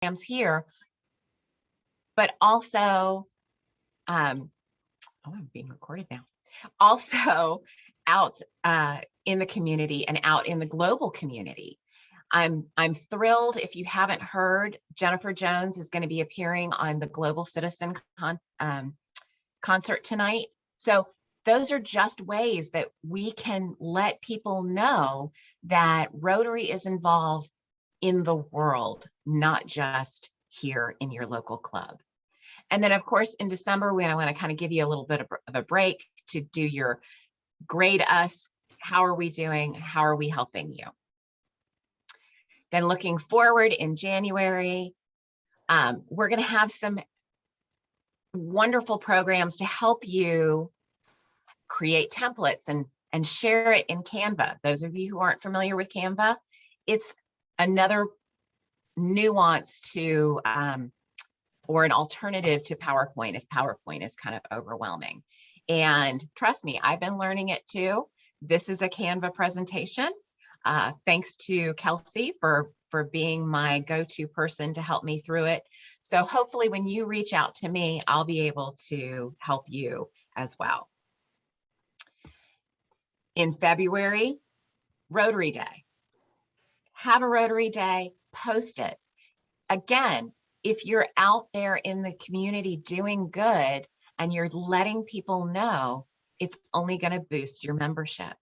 here, but also, oh, I'm being recorded now. Also out in the community and out in the global community. I'm thrilled. If you haven't heard, Jennifer Jones is going to be appearing on the Global Citizen concert tonight. So those are just ways that we can let people know that Rotary is involved in the world, not just here in your local club. And then, of course, in December, I want to kind of give you a little bit of a break to do your grade us. How are we doing? How are we helping you? Then looking forward in January, we're going to have some wonderful programs to help you create templates and share it in Canva. Those of you who aren't familiar with Canva, it's another nuance to or an alternative to PowerPoint if PowerPoint is kind of overwhelming. And trust me, I've been learning it too. This is a Canva presentation. Thanks to Kelsey for being my go-to person to help me through it. So hopefully when you reach out to me, I'll be able to help you as well. In February, Rotary Day. Have a Rotary Day, post it. Again, if you're out there in the community doing good and you're letting people know, it's only going to boost your membership.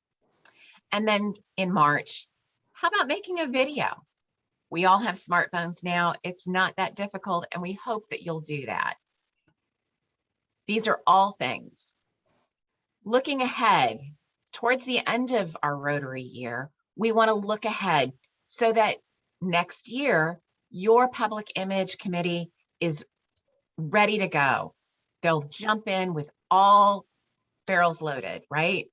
And then in March, how about making a video? We all have smartphones now. It's not that difficult, and we hope that you'll do that. These are all things. Looking ahead, towards the end of our Rotary year, we want to look ahead so that next year, your public image committee is ready to go. They'll jump in with all barrels loaded, right?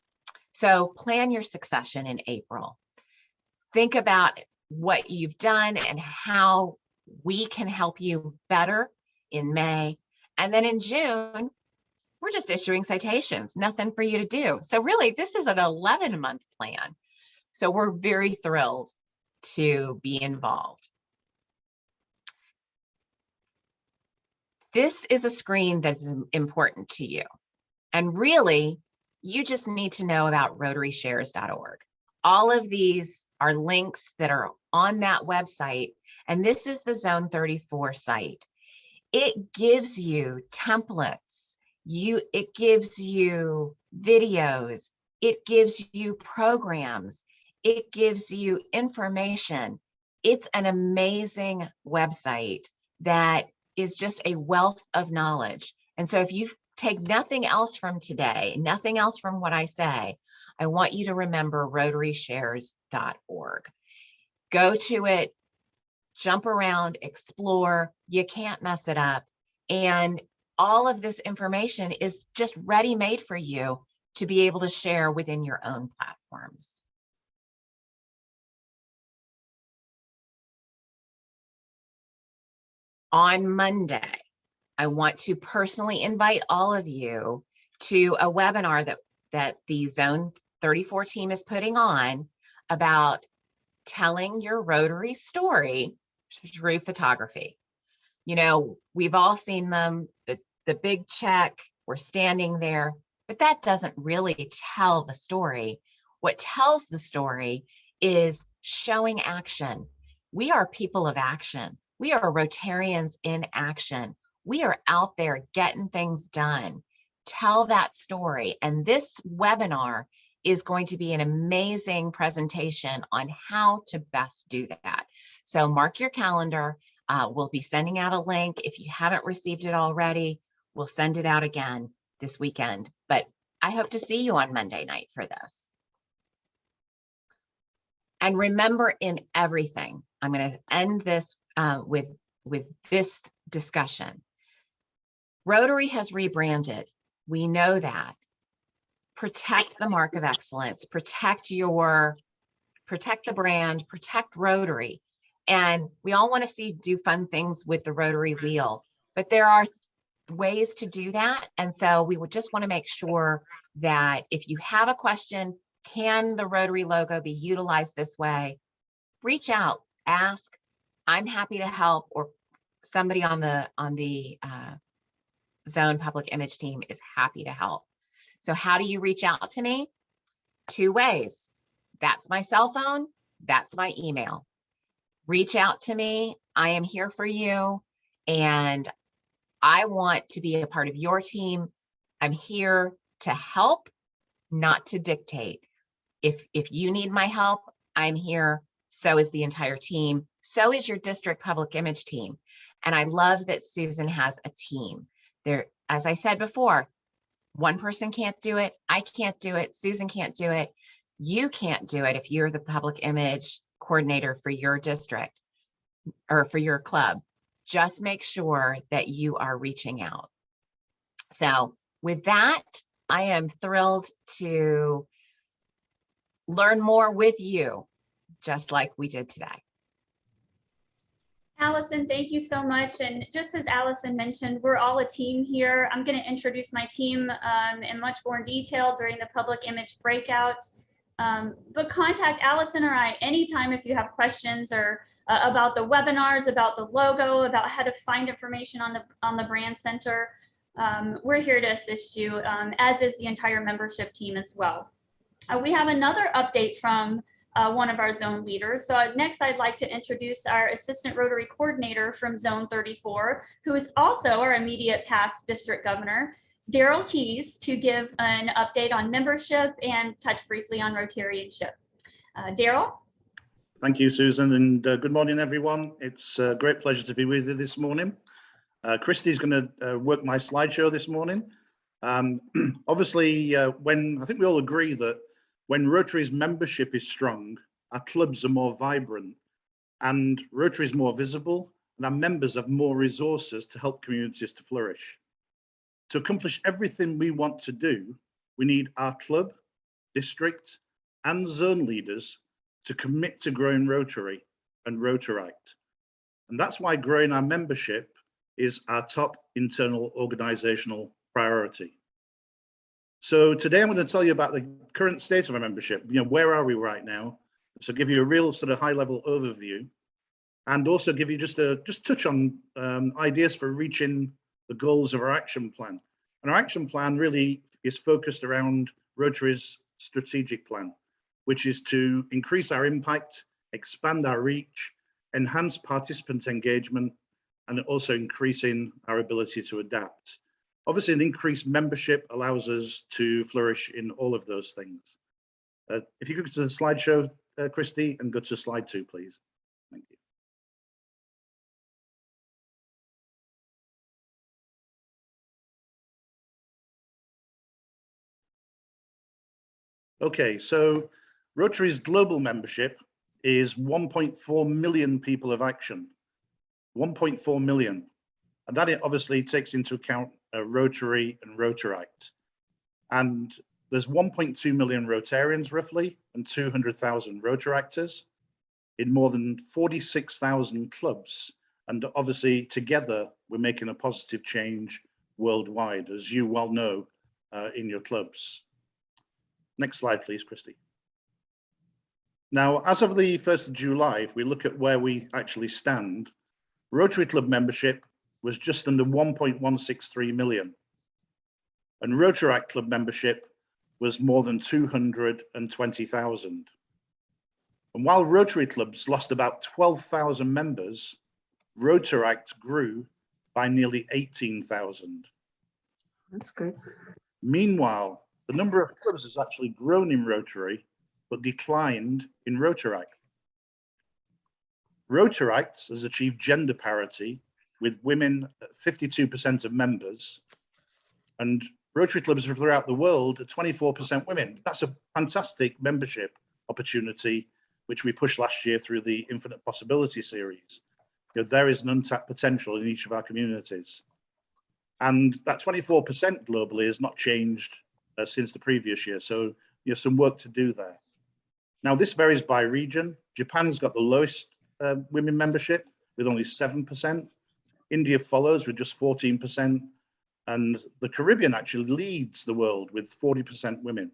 So plan your succession in April. Think about what you've done and how we can help you better in May. And then in June, we're just issuing citations, nothing for you to do. So really, this is an 11-month plan. So we're very thrilled to be involved. This is a screen that's important to you. And really, you just need to know about rotaryshares.org. All of these are links that are on that website. And this is the Zone 34 site. It gives you templates. It gives you videos. It gives you programs. It gives you information. It's an amazing website that is just a wealth of knowledge. And so if you take nothing else from today, nothing else from what I say, I want you to remember rotaryshares.org. Go to it, jump around, explore. You can't mess it up. And all of this information is just ready-made for you to be able to share within your own platforms. On Monday, I want to personally invite all of you to a webinar that the Zone 34 team is putting on about telling your Rotary story through photography. You know, we've all seen them, the big check, we're standing there, but that doesn't really tell the story. What tells the story is showing action. We are people of action. We are Rotarians in action. We are out there getting things done. Tell that story. And this webinar is going to be an amazing presentation on how to best do that. So mark your calendar. We'll be sending out a link. If you haven't received it already, we'll send it out again this weekend. But I hope to see you on Monday night for this. And remember, in everything, I'm going to end this with this discussion. Rotary has rebranded. We know that. Protect the mark of excellence, protect the brand, protect Rotary. And we all want to do fun things with the Rotary wheel, but there are ways to do that. And so we would just want to make sure that if you have a question, can the Rotary logo be utilized this way? Reach out, ask. I'm happy to help, or somebody on the Zone Public Image team is happy to help. So how do you reach out to me? 2 ways. That's my cell phone. That's my email. Reach out to me. I am here for you. And I want to be a part of your team. I'm here to help, not to dictate. If you need my help, I'm here. So is the entire team. So is your district public image team. And I love that Susan has a team. There, as I said before, one person can't do it. I can't do it. Susan can't do it. You can't do it if you're the public image coordinator for your district or for your club. Just make sure that you are reaching out. So with that, I am thrilled to learn more with you, just like we did today. Allison, thank you so much. And just as Allison mentioned, we're all a team here. I'm going to introduce my team in much more detail during the public image breakout. But contact Allison or I anytime if you have questions or about the webinars, about the logo, about how to find information on the Brand Center. We're here to assist you, as is the entire membership team as well. We have another update from one of our zone leaders. So next I'd like to introduce our Assistant Rotary Coordinator from Zone 34, who is also our immediate past district governor, Daryl Keys, to give an update on membership and touch briefly on Rotarianship. Daryl? Thank you, Susan, and good morning, everyone. It's a great pleasure to be with you this morning. Christy's going to work my slideshow this morning. Obviously, when I think we all agree that when Rotary's membership is strong, our clubs are more vibrant and Rotary is more visible and our members have more resources to help communities to flourish. To accomplish everything we want to do, we need our club, district and zone leaders to commit to growing Rotary and Rotarite. And that's why growing our membership is our top internal organizational priority. So today I'm going to tell you about the current state of our membership. You know, where are we right now? So give you a real sort of high level overview and also give you just touch on ideas for reaching the goals of our action plan. And our action plan really is focused around Rotary's strategic plan, which is to increase our impact, expand our reach, enhance participant engagement, and also increasing our ability to adapt. Obviously, an increased membership allows us to flourish in all of those things. If you could go to the slideshow, Christy, and go to slide 2, please. Thank you. Okay, so Rotary's global membership is 1.4 million people of action. 1.4 million. And that obviously takes into account Rotary and Rotarite. And there's 1.2 million Rotarians roughly, and 200,000 Rotaractors in more than 46,000 clubs. And obviously together, we're making a positive change worldwide, as you well know, in your clubs. Next slide, please, Christy. Now, as of the 1st of July, if we look at where we actually stand, Rotary Club membership was just under 1.163 million. And Rotarite Club membership was more than 220,000. And while Rotary Clubs lost about 12,000 members, Rotarite grew by nearly 18,000. That's good. Meanwhile, the number of clubs has actually grown in Rotary, but declined in Rotarite. Rotarite has achieved gender parity with women at 52% of members, and Rotary clubs throughout the world are 24% women. That's a fantastic membership opportunity, which we pushed last year through the Infinite Possibility series. You know, there is an untapped potential in each of our communities. And that 24% globally has not changed since the previous year. So, you know, some work to do there. Now, this varies by region. Japan's got the lowest women membership with only 7%. India follows with just 14%. And the Caribbean actually leads the world with 40% women.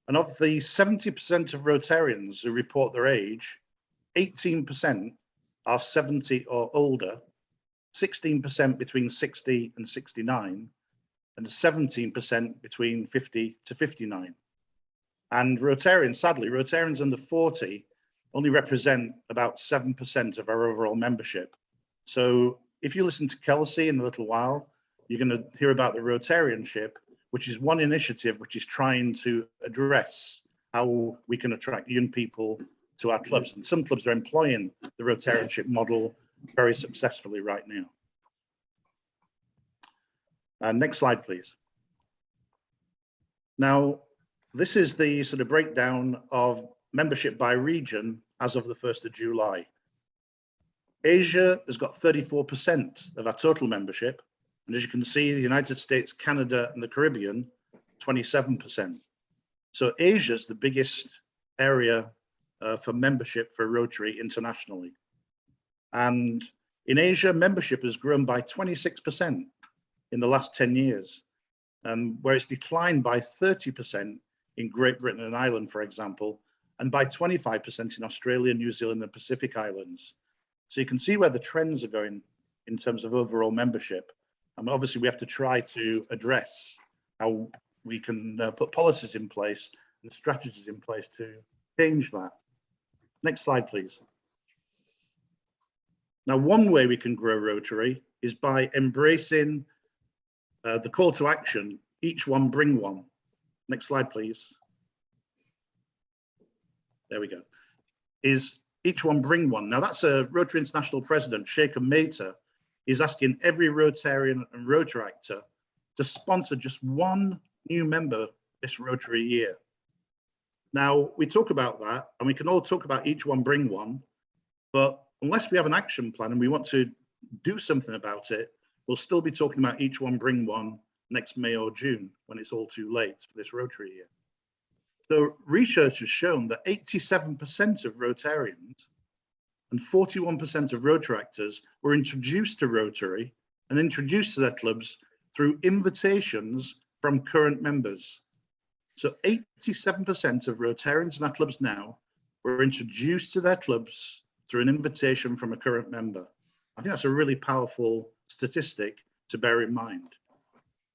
And of the 70% of Rotarians who report their age, 18% are 70 or older, 16% between 60 and 69, and 17% between 50 to 59. And Rotarians, sadly, Rotarians under 40 only represent about 7% of our overall membership. So if you listen to Kelsey in a little while, you're going to hear about the Rotarianship, which is one initiative which is trying to address how we can attract young people to our clubs. And some clubs are employing the Rotarianship model very successfully right now. Next slide, please. Now, this is the sort of breakdown of membership by region as of the 1st of July. Asia has got 34% of our total membership. And as you can see, the United States, Canada, and the Caribbean, 27%. So Asia is the biggest area for membership for Rotary internationally. And in Asia, membership has grown by 26% in the last 10 years, where it's declined by 30% in Great Britain and Ireland, for example, and by 25% in Australia, New Zealand, and Pacific Islands. So you can see where the trends are going in terms of overall membership. And obviously we have to try to address how we can put policies in place and strategies in place to change that. Next slide, please. Now, one way we can grow Rotary is by embracing the call to action, each one bring one. Next slide, please. There we go. Is each one bring one. Now that's a Rotary International President, Shekhar Mehta, is asking every Rotarian and Rotaractor to sponsor just one new member this Rotary year. Now, we talk about that, and we can all talk about each one bring one, but unless we have an action plan and we want to do something about it, we'll still be talking about each one bring one next May or June, when it's all too late for this Rotary year. So research has shown that 87% of Rotarians and 41% of Rotaractors were introduced to Rotary and introduced to their clubs through invitations from current members. So 87% of Rotarians in our clubs now were introduced to their clubs through an invitation from a current member. I think that's a really powerful statistic to bear in mind.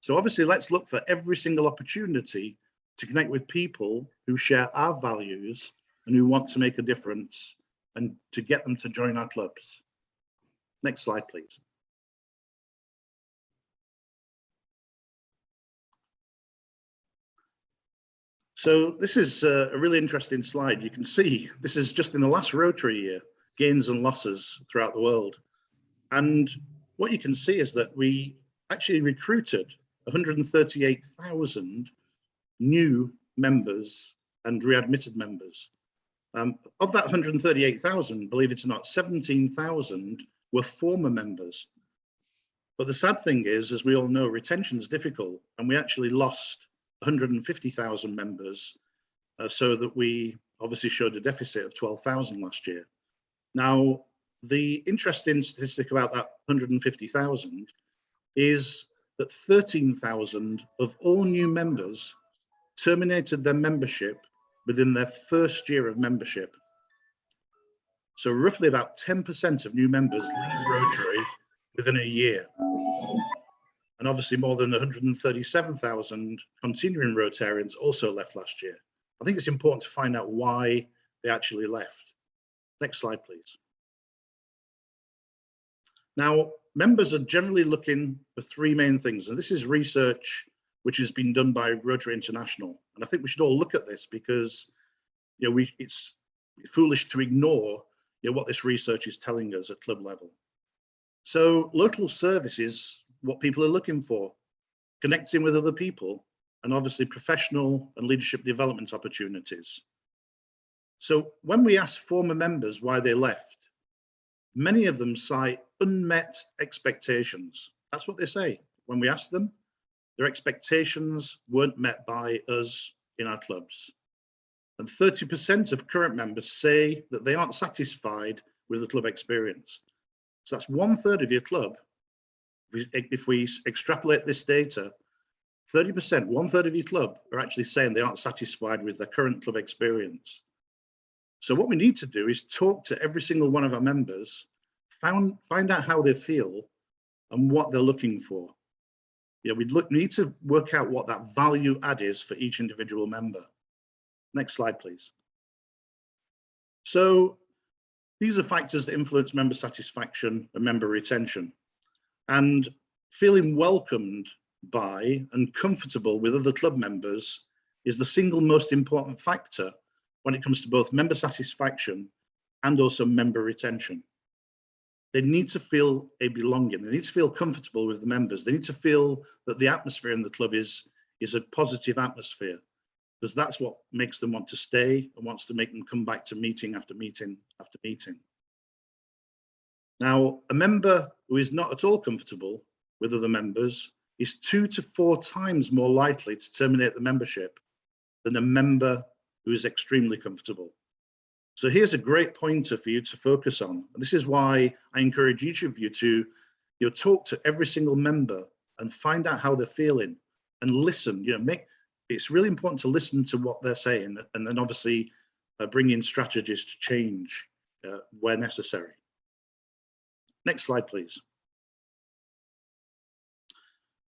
So obviously let's look for every single opportunity to connect with people who share our values and who want to make a difference and to get them to join our clubs. Next slide, please. So this is a really interesting slide. You can see this is just in the last Rotary year, gains and losses throughout the world. And what you can see is that we actually recruited 138,000 new members and readmitted members. Of that 138,000, believe it or not, 17,000 were former members. But the sad thing is, as we all know, retention is difficult, and we actually lost 150,000 members, so that we obviously showed a deficit of 12,000 last year. Now, the interesting statistic about that 150,000 is that 13,000 of all new members terminated their membership within their first year of membership. So roughly about 10% of new members leave Rotary within a year. And obviously more than 137,000 continuing Rotarians also left last year. I think it's important to find out why they actually left. Next slide, please. Now, members are generally looking for three main things, and this is research which has been done by Rotary International. And I think we should all look at this because, you know, it's foolish to ignore, you know, what this research is telling us at club level. So local service is what people are looking for, connecting with other people, and obviously professional and leadership development opportunities. So when we ask former members why they left, many of them cite unmet expectations. That's what they say. When we ask them, their expectations weren't met by us in our clubs. And 30% of current members say that they aren't satisfied with the club experience. So that's 1/3 of your club. If we extrapolate this data, 30%, 1/3 of your club are actually saying they aren't satisfied with their current club experience. So what we need to do is talk to every single one of our members find out how they feel and what they're looking for. We need to work out what that value add is for each individual member. Next slide, please. So these are factors that influence member satisfaction and member retention. And feeling welcomed by and comfortable with other club members is the single most important factor when it comes to both member satisfaction and also member retention. They need to feel a belonging. They need to feel comfortable with the members. They need to feel that the atmosphere in the club is a positive atmosphere, because that's what makes them want to stay and wants to make them come back to meeting after meeting after meeting. Now, a member who is not at all comfortable with other members is 2 to 4 times more likely to terminate the membership than a member who is extremely comfortable. So here's a great pointer for you to focus on. And this is why I encourage each of you to talk to every single member and find out how they're feeling and listen. It's really important to listen to what they're saying, and then obviously bring in strategies to change where necessary. Next slide, please.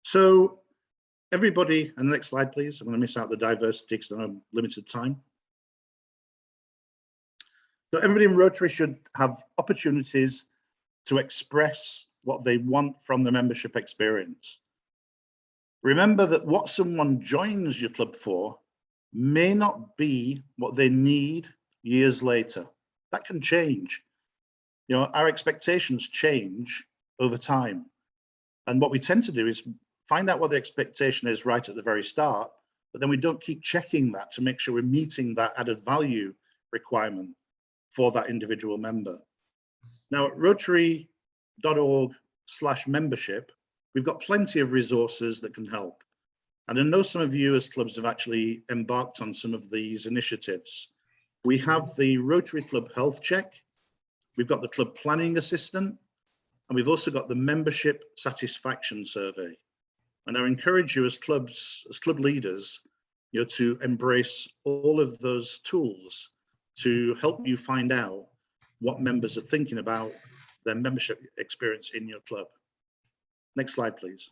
So everybody, and the next slide, please. I'm going to miss out the diversity because I have limited time. So everybody in Rotary should have opportunities to express what they want from the membership experience. Remember that what someone joins your club for may not be what they need years later. That can change. Our expectations change over time. And what we tend to do is find out what the expectation is right at the very start, but then we don't keep checking that to make sure we're meeting that added value requirement for that individual member. Now at rotary.org/membership, we've got plenty of resources that can help. And I know some of you as clubs have actually embarked on some of these initiatives. We have the Rotary Club Health Check, we've got the Club Planning Assistant, and we've also got the Membership Satisfaction Survey. And I encourage you as club leaders, to embrace all of those tools to help you find out what members are thinking about their membership experience in your club. Next slide, please.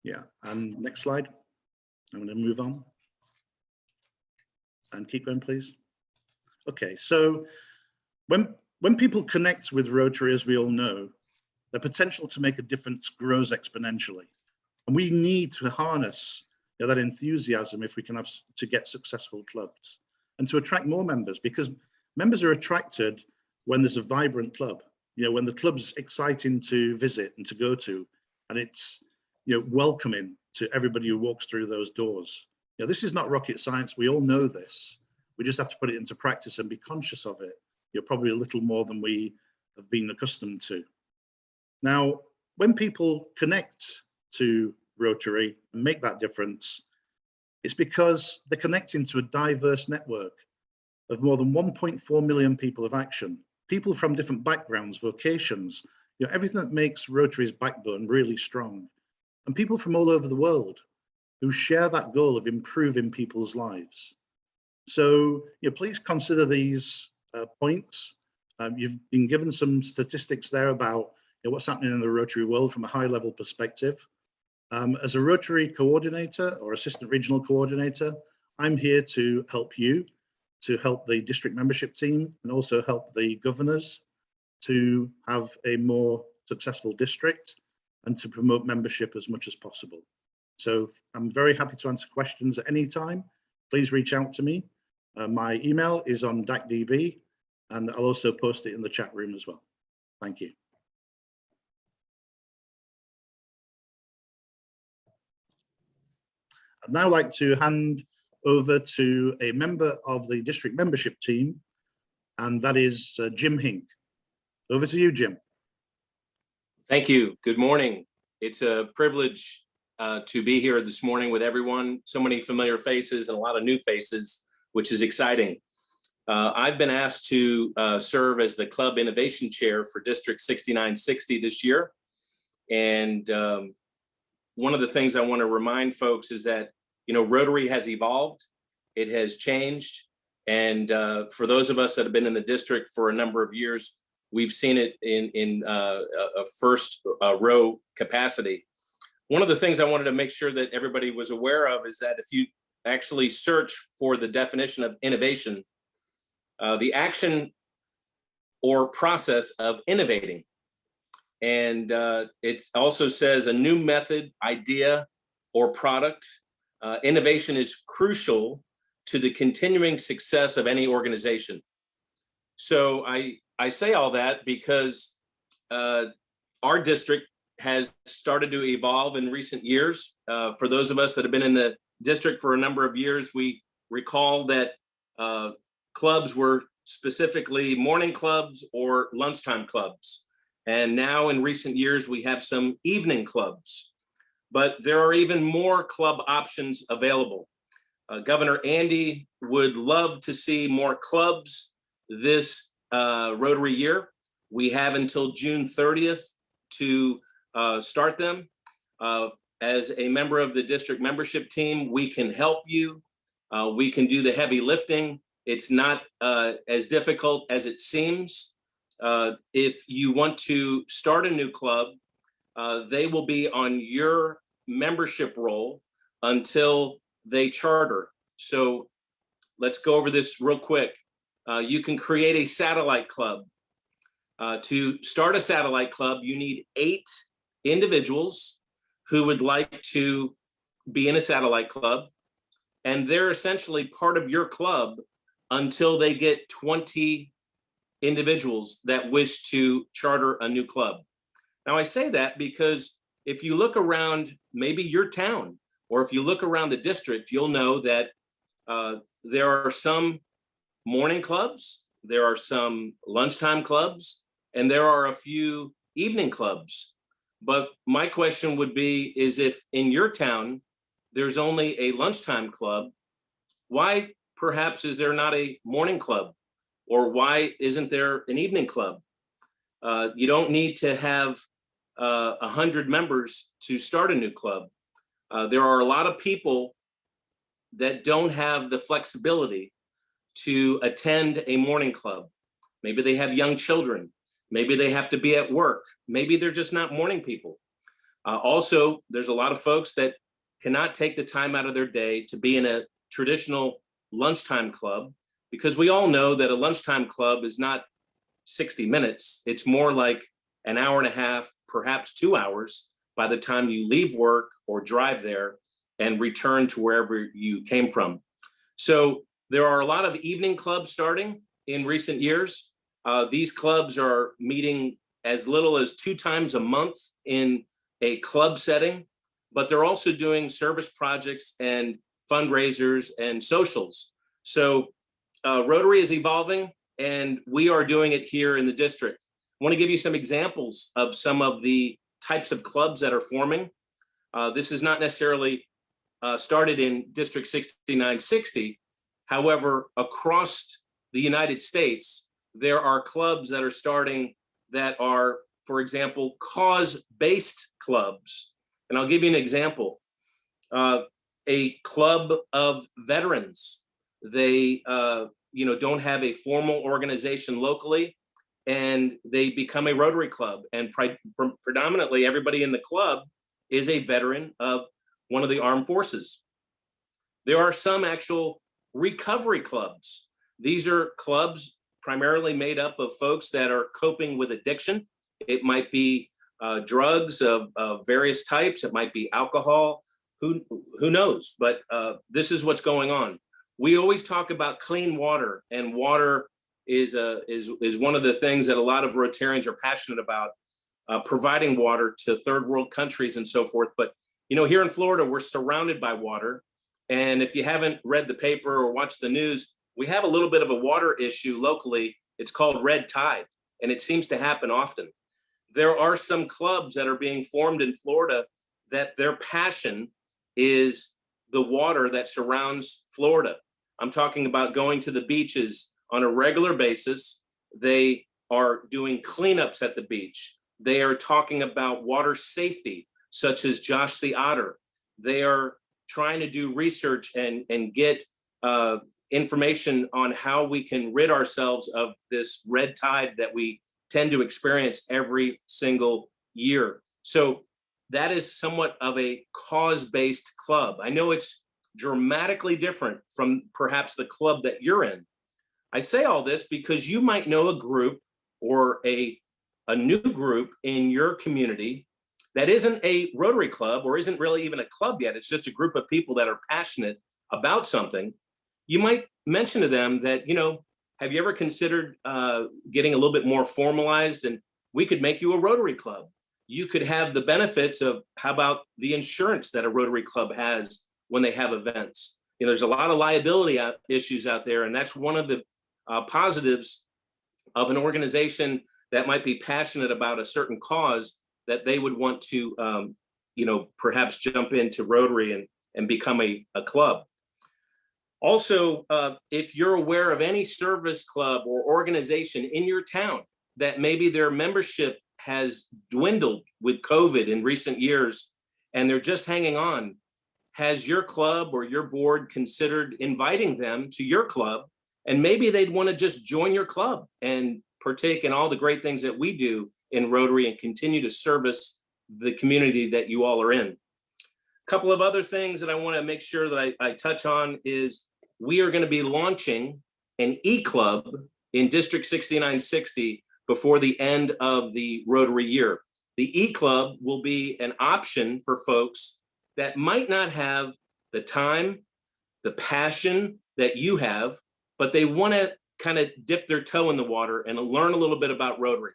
Yeah, and next slide. I'm going to move on. And keep going, please. Okay, so when people connect with Rotary, as we all know, the potential to make a difference grows exponentially. And we need to harness that enthusiasm if we can have to get successful clubs and to attract more members, because members are attracted when there's a vibrant club, when the club's exciting to visit and to go to, and it's welcoming to everybody who walks through those doors. This is not rocket science. We all know this. We just have to put it into practice and be conscious of it. Probably a little more than we have been accustomed to. Now, when people connect to Rotary and make that difference, it's because they're connecting to a diverse network of more than 1.4 million people of action, people from different backgrounds, vocations, everything that makes Rotary's backbone really strong, and people from all over the world who share that goal of improving people's lives. So please consider these points. You've been given some statistics there about what's happening in the Rotary world from a high level perspective. As a Rotary coordinator or assistant regional coordinator, I'm here to help you, to help the district membership team, and also help the governors to have a more successful district and to promote membership as much as possible. So I'm very happy to answer questions at any time. Please reach out to me. My email is on DACDB, and I'll also post it in the chat room as well. Thank you. I'd now like to hand over to a member of the district membership team, and that is Jim Hink. Over to you, Jim. Thank you. Good morning. It's a privilege to be here this morning with everyone. So many familiar faces and a lot of new faces, which is exciting. I've been asked to serve as the Club Innovation Chair for District 6960 this year. And one of the things I want to remind folks is that, Rotary has evolved. It has changed. And for those of us that have been in the district for a number of years, we've seen it in a first row capacity. One of the things I wanted to make sure that everybody was aware of is that if you actually search for the definition of innovation, the action or process of innovating. And it also says a new method, idea, or product. Innovation is crucial to the continuing success of any organization. So I say all that because our district has started to evolve in recent years. For those of us that have been in the district for a number of years, we recall that clubs were specifically morning clubs or lunchtime clubs. And now in recent years, we have some evening clubs, but there are even more club options available. Governor Andy would love to see more clubs this Rotary year. We have until June 30th to start them. As a member of the district membership team, we can help you. We can do the heavy lifting. It's not as difficult as it seems. If you want to start a new club, they will be on your membership roll until they charter. So let's go over this real quick. You can create a satellite club. To start a satellite club, you need 8 individuals who would like to be in a satellite club, and they're essentially part of your club until they get 20 individuals that wish to charter a new club. Now, I say that because if you look around maybe your town, or if you look around the district, you'll know that there are some morning clubs, there are some lunchtime clubs, and there are a few evening clubs. But my question would be, is if in your town, there's only a lunchtime club, why perhaps is there not a morning club? Or why isn't there an evening club? You don't need to have 100 members to start a new club. There are a lot of people that don't have the flexibility to attend a morning club. Maybe they have young children. Maybe they have to be at work. Maybe they're just not morning people. Also, there's a lot of folks that cannot take the time out of their day to be in a traditional lunchtime club, because we all know that a lunchtime club is not 60 minutes. It's more like an hour and a half, perhaps 2 hours by the time you leave work or drive there and return to wherever you came from. So there are a lot of evening clubs starting in recent years. These clubs are meeting as little as 2 times a month in a club setting, but they're also doing service projects and fundraisers and socials. So Rotary is evolving, and we are doing it here in the district. I want to give you some examples of some of the types of clubs that are forming. This is not necessarily started in District 6960. However, across the United States, there are clubs that are starting that are, for example, cause-based clubs. And I'll give you an example. A club of veterans. They don't have a formal organization locally, and they become a Rotary club. And predominantly everybody in the club is a veteran of one of the armed forces. There are some actual recovery clubs. These are clubs primarily made up of folks that are coping with addiction. It might be drugs of various types. It might be alcohol. Who knows? But this is what's going on. We always talk about clean water, and water is one of the things that a lot of Rotarians are passionate about, providing water to third world countries and so forth. But here in Florida, we're surrounded by water. And if you haven't read the paper or watched the news, we have a little bit of a water issue locally. It's called red tide, and it seems to happen often. There are some clubs that are being formed in Florida that their passion is the water that surrounds Florida. I'm talking about going to the beaches on a regular basis. They are doing cleanups at the beach. They are talking about water safety, such as Josh the Otter. They are trying to do research and get information on how we can rid ourselves of this red tide that we tend to experience every single year. So that is somewhat of a cause-based club. I know it's dramatically different from perhaps the club that you're in. I say all this because you might know a group or a new group in your community that isn't a Rotary Club or isn't really even a club yet. It's just a group of people that are passionate about something. You might mention to them that, have you ever considered getting a little bit more formalized, and we could make you a Rotary Club? You could have the benefits of, how about the insurance that a Rotary Club has when they have events? There's a lot of liability issues out there, and that's one of the positives of an organization that might be passionate about a certain cause, that they would want to, perhaps jump into Rotary and become a club. Also, if you're aware of any service club or organization in your town that maybe their membership has dwindled with COVID in recent years and they're just hanging on, has your club or your board considered inviting them to your club? And maybe they'd want to just join your club and partake in all the great things that we do in Rotary and continue to service the community that you all are in. A couple of other things that I want to make sure that I touch on is we are going to be launching an e-club in District 6960 before the end of the Rotary year. The e-club will be an option for folks that might not have the time, the passion that you have, but they want to kind of dip their toe in the water and learn a little bit about Rotary.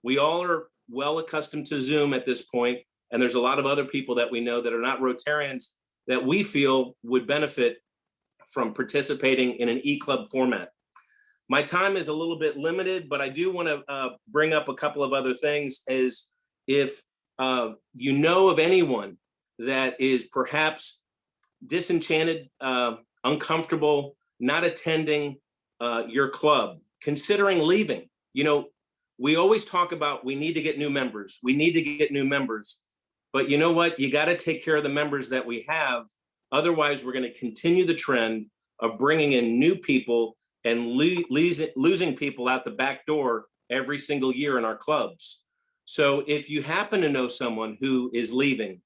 We all are well accustomed to Zoom at this point, and there's a lot of other people that we know that are not Rotarians that we feel would benefit from participating in an e-club format. My time is a little bit limited, but I do want to bring up a couple of other things. Is if you know of anyone that is perhaps disenchanted, uncomfortable, not attending your club, considering leaving. We always talk about we need to get new members. We need to get new members. But you know what? You got to take care of the members that we have. Otherwise, we're going to continue the trend of bringing in new people and losing people out the back door every single year in our clubs. So if you happen to know someone who is leaving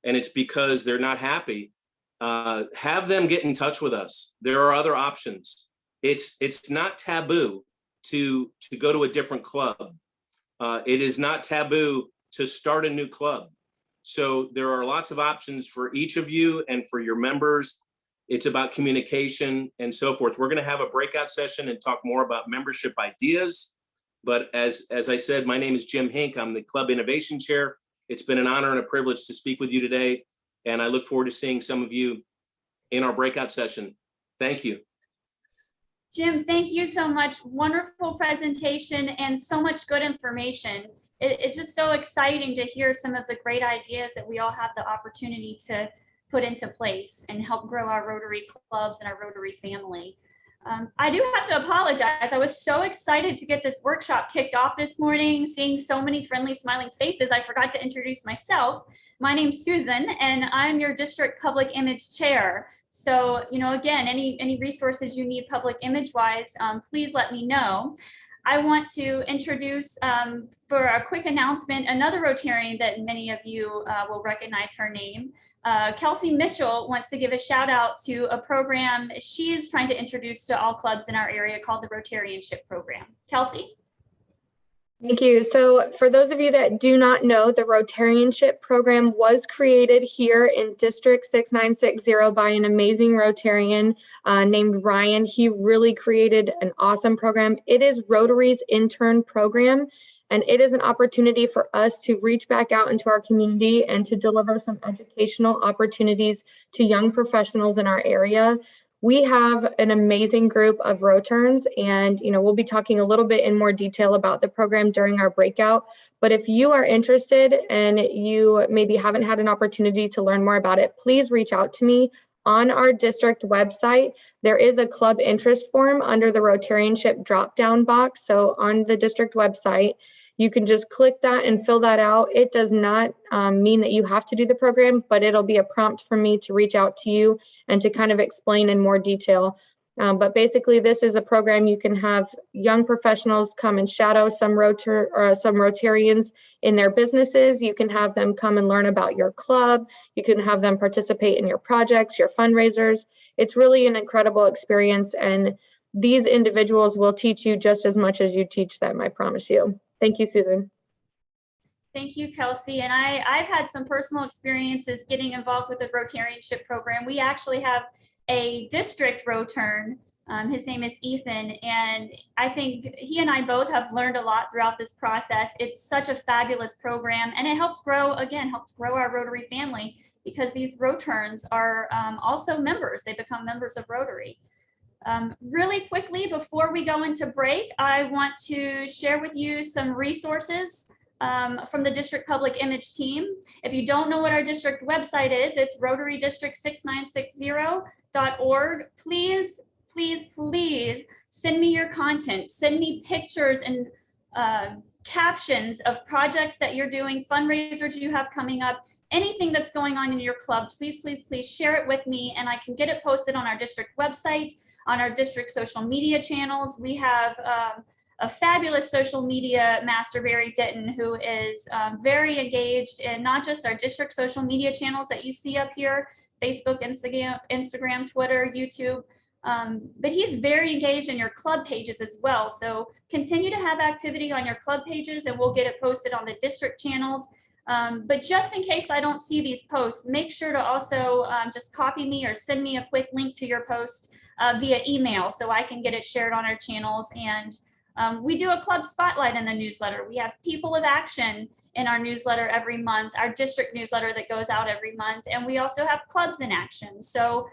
and it's because they're not happy, have them get in touch with us. There are other options. It's not taboo to go to a different club. It is not taboo to start a new club. So there are lots of options for each of you and for your members. It's about communication and so forth. We're going to have a breakout session and talk more about membership ideas. But as I said, my name is Jim Hink. I'm the Club Innovation Chair. It's been an honor and a privilege to speak with you today. And I look forward to seeing some of you in our breakout session. Thank you. Jim, thank you so much. Wonderful presentation and so much good information. It's just so exciting to hear some of the great ideas that we all have the opportunity to put into place and help grow our Rotary clubs and our Rotary family. I do have to apologize. I was so excited to get this workshop kicked off this morning, seeing so many friendly, smiling faces. I forgot to introduce myself. My name's Susan, and I'm your district public image chair. So, again, any resources you need public image wise, please let me know. I want to introduce, for a quick announcement, another Rotarian that many of you will recognize her name. Kelsey Mitchell wants to give a shout out to a program she is trying to introduce to all clubs in our area called the Rotarianship Program. Kelsey? Thank you. So for those of you that do not know, the Rotarianship Program was created here in District 6960 by an amazing Rotarian named Ryan. He really created an awesome program. It is Rotary's intern program, and it is an opportunity for us to reach back out into our community and to deliver some educational opportunities to young professionals in our area. We have an amazing group of Rotarans, and we'll be talking a little bit in more detail about the program during our breakout. But if you are interested and you maybe haven't had an opportunity to learn more about it, please reach out to me. On our district website, there is a club interest form under the Rotarianship drop-down box. So on the district website, You can just click that and fill that out. It does not mean that you have to do the program, but it'll be a prompt for me to reach out to you and to kind of explain in more detail. But basically, this is a program you can have young professionals come and shadow some Rotarians in their businesses. You can have them come and learn about your club. You can have them participate in your projects, your fundraisers. It's really an incredible experience, and these individuals will teach you just as much as you teach them, I promise you. Thank you, Susan. Thank you, Kelsey. And I've had some personal experiences getting involved with the Rotarianship program. We actually have a district Rotarian. His name is Ethan, and I think he and I both have learned a lot throughout this process. It's such a fabulous program, and it helps grow our Rotary family, because these Rotarians are also members. They become members of Rotary. Really quickly, before we go into break, I want to share with you some resources from the district public image team. If you don't know what our district website is, it's rotarydistrict6960.org. Please, please, please send me your content. Send me pictures and captions of projects that you're doing, fundraisers you have coming up, anything that's going on in your club. Please, please, please share it with me, and I can get it posted on our district website, on our district social media channels. We have a fabulous social media master, Barry Ditton, who is very engaged in not just our district social media channels that you see up here, Facebook, Instagram, Twitter, YouTube, but he's very engaged in your club pages as well. So continue to have activity on your club pages, and we'll get it posted on the district channels. But just in case I don't see these posts, make sure to also just copy me or send me a quick link to your post via email, so I can get it shared on our channels. And we do a club spotlight in the newsletter. We have People of Action in our newsletter every month, our district newsletter that goes out every month. And we also have Clubs in Action. So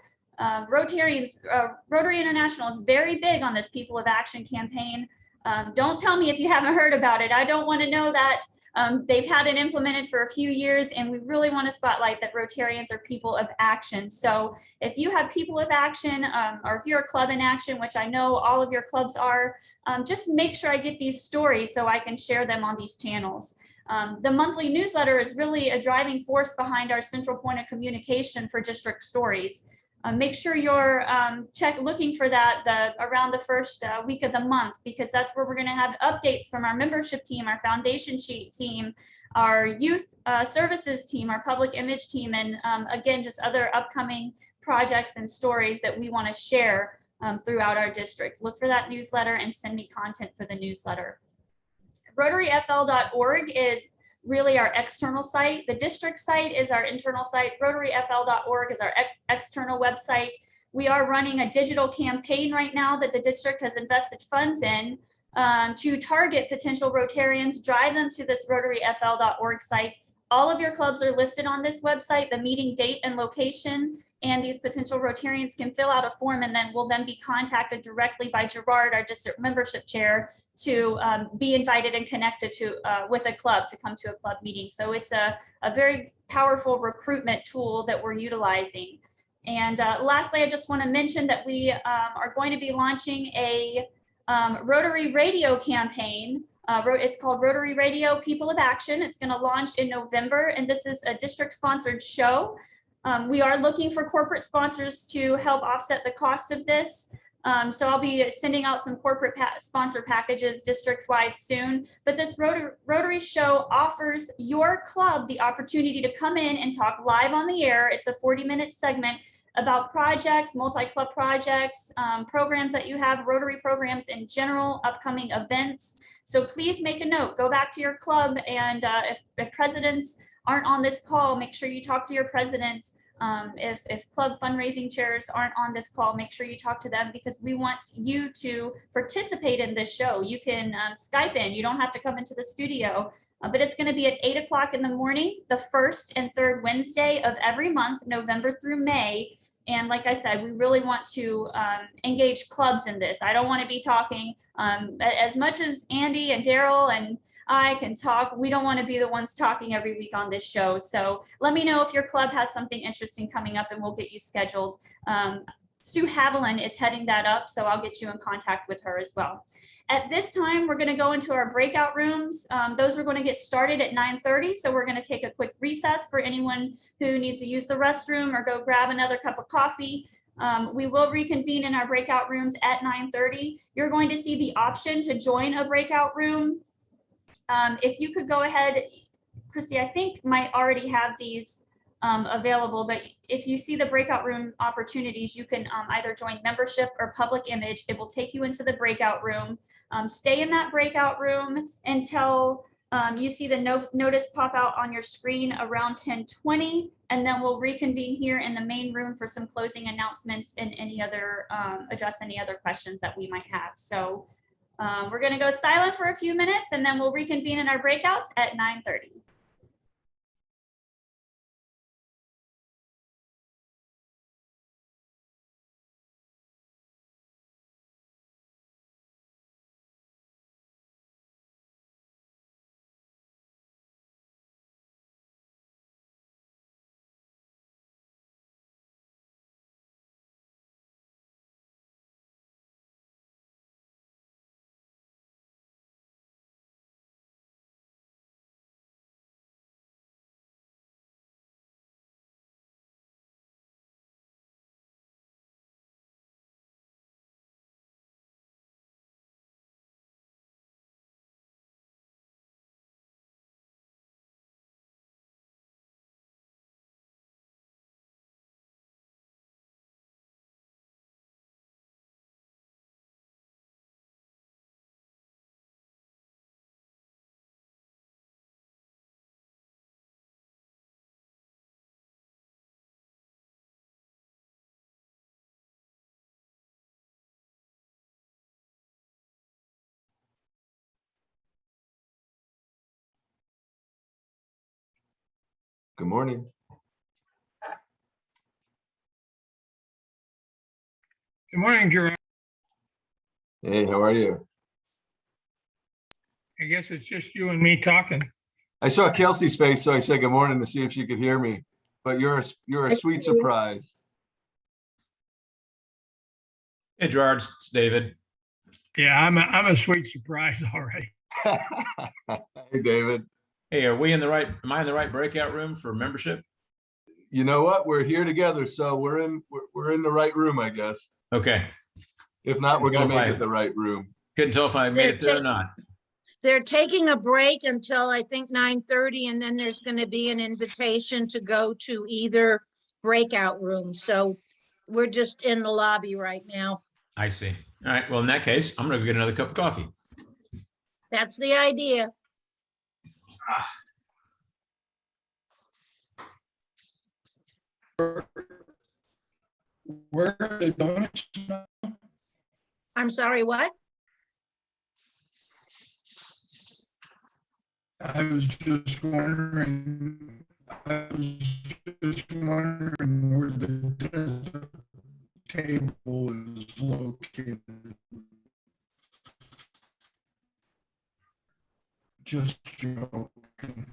Rotary International is very big on this People of Action campaign. Don't tell me if you haven't heard about it. I don't want to know that. They've had it implemented for a few years, and we really want to spotlight that Rotarians are people of action. So if you have People of Action, or if you're a club in action, which I know all of your clubs are, just make sure I get these stories so I can share them on these channels. The monthly newsletter is really a driving force behind our central point of communication for district stories. Make sure you're looking for that around the first week of the month, because that's where we're going to have updates from our membership team, our foundation sheet team, our youth services team, our public image team, and again, just other upcoming projects and stories that we want to share throughout our district. Look for that newsletter and send me content for the newsletter. RotaryFL.org is really our external site. The district site is our internal site. RotaryFL.org is our external website. We are running a digital campaign right now that the district has invested funds in to target potential Rotarians, drive them to this RotaryFL.org site. All of your clubs are listed on this website, the meeting date and location, and these potential Rotarians can fill out a form, and then will then be contacted directly by Gerard, our district membership chair, to be invited and connected to with a club to come to a club meeting. So it's a very powerful recruitment tool that we're utilizing. And lastly, I just want to mention that we are going to be launching a Rotary Radio campaign. It's called Rotary Radio People of Action. It's going to launch in November, and this is a district sponsored show. We are looking for corporate sponsors to help offset the cost of this. So I'll be sending out some corporate sponsor packages district-wide soon. But this Rotary show offers your club the opportunity to come in and talk live on the air. It's a 40-minute segment about projects, multi-club projects, programs that you have, Rotary programs in general, upcoming events. So please make a note, go back to your club, and if presidents aren't on this call, make sure you talk to your president. If club fundraising chairs aren't on this call, make sure you talk to them, because we want you to participate in this show. You can Skype in, you don't have to come into the studio, but it's going to be at 8 o'clock in the morning, the first and third Wednesday of every month, November through May. And like I said, we really want to engage clubs in this. I don't want to be talking as much as Andy and Daryl and I can talk. We don't want to be the ones talking every week on this show. So let me know if your club has something interesting coming up, and we'll get you scheduled. Sue Haviland is heading that up, so I'll get you in contact with her as well. At this time, we're going to go into our breakout rooms. Those are going to get started at 9:30, so we're going to take a quick recess for anyone who needs to use the restroom or go grab another cup of coffee. We will reconvene in our breakout rooms at 9:30. You're going to see the option to join a breakout room. If you could go ahead, Christy, I think might already have these available, but if you see the breakout room opportunities, you can either join membership or public image. It will take you into the breakout room. Stay in that breakout room until you see the notice pop out on your screen around 10:20, and then we'll reconvene here in the main room for some closing announcements and any other address any other questions that we might have. So we're going to go silent for a few minutes, and then we'll reconvene in our breakouts at 9:30. Good morning. Good morning, Gerard. Hey, how are you? I guess it's just you and me talking. I saw Kelsey's face, so I said good morning to see if she could hear me. But you're a sweet surprise. Hey, Gerard, it's David. Yeah, I'm a sweet surprise already. Hey, David. Hey, am I in the right breakout room for membership? You know what? We're here together, so we're in the right room, I guess. Okay. If not, we're gonna make Fine. it the right room. Couldn't tell if I made it there or not. They're taking a break until I think 9:30, and then there's going to be an invitation to go to either breakout room. So we're just in the lobby right now. I see. All right. Well, in that case, I'm gonna go get another cup of coffee. That's the idea. Where are they going? I'm sorry, what? I was just wondering where the table is located. Just joking.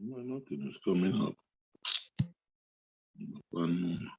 No, nothing is coming up. One moment.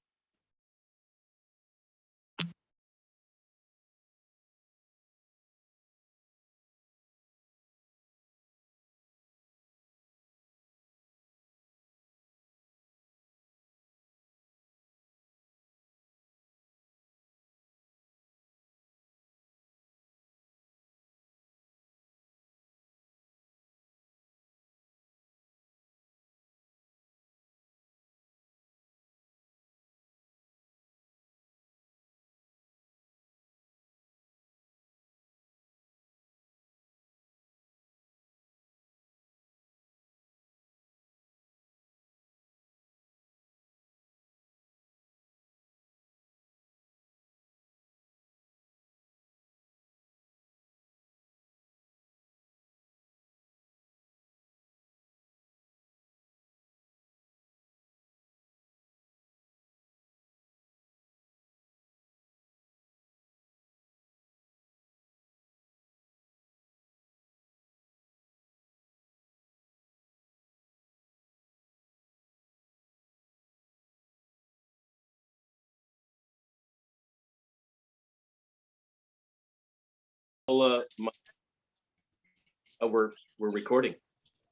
We're recording.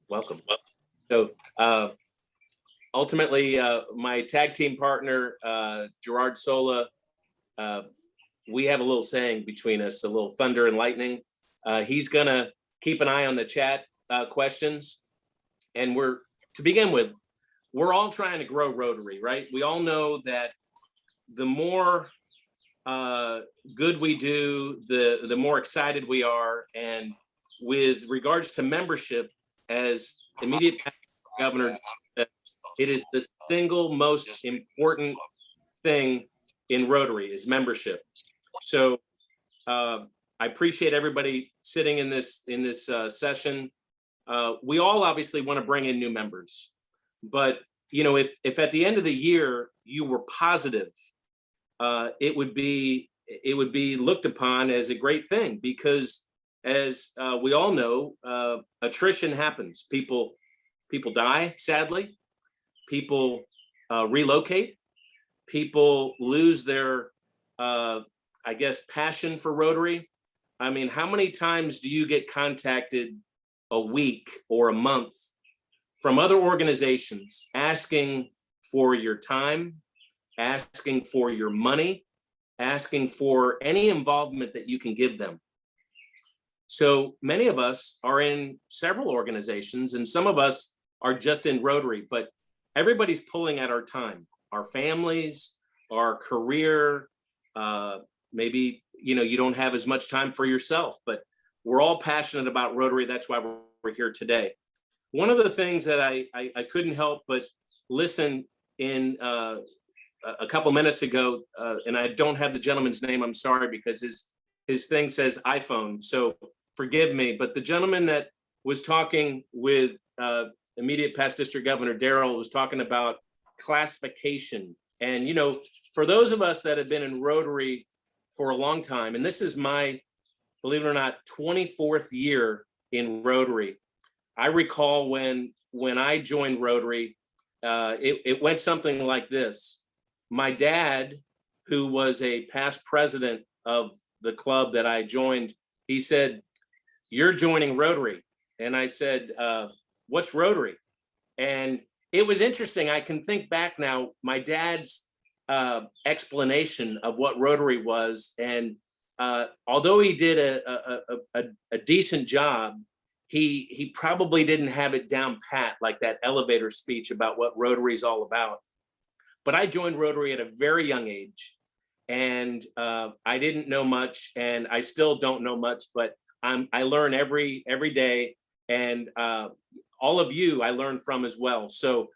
Welcome. So ultimately, my tag team partner, Gerard Sola, we have a little saying between us, a little thunder and lightning. He's gonna keep an eye on the chat questions. And to begin with, we're all trying to grow Rotary, right? We all know that the more good we do, the more excited we are. And with regards to membership, as immediate governor, it is the single most important thing in Rotary is membership. So I appreciate everybody sitting in this session. We all obviously want to bring in new members, but you know, if at the end of the year you were positive, it would be looked upon as a great thing, because as we all know, attrition happens. People die, sadly. People relocate. People lose their, I guess, passion for Rotary. I mean, how many times do you get contacted a week or a month from other organizations asking for your time, asking for your money, asking for any involvement that you can give them? So many of us are in several organizations, and some of us are just in Rotary, but everybody's pulling at our time, our families, our career. Maybe, you know, you don't have as much time for yourself, but we're all passionate about Rotary. That's why we're here today. One of the things that I couldn't help but listen in a couple minutes ago, and I don't have the gentleman's name, I'm sorry, because his thing says iPhone, so forgive me, but the gentleman that was talking with immediate past District Governor Darrell was talking about classification. And, you know, for those of us that have been in Rotary for a long time, and this is my, believe it or not, 24th year in Rotary. I recall when I joined Rotary, it went something like this. My dad, who was a past president of the club that I joined, he said, "You're joining Rotary." And I said, "What's Rotary?" And it was interesting. I can think back now, my dad's explanation of what Rotary was. And although he did a decent job, he probably didn't have it down pat, like that elevator speech about what Rotary is all about. But I joined Rotary at a very young age, and I didn't know much, and I still don't know much, but I learn every day, and all of you I learn from as well. So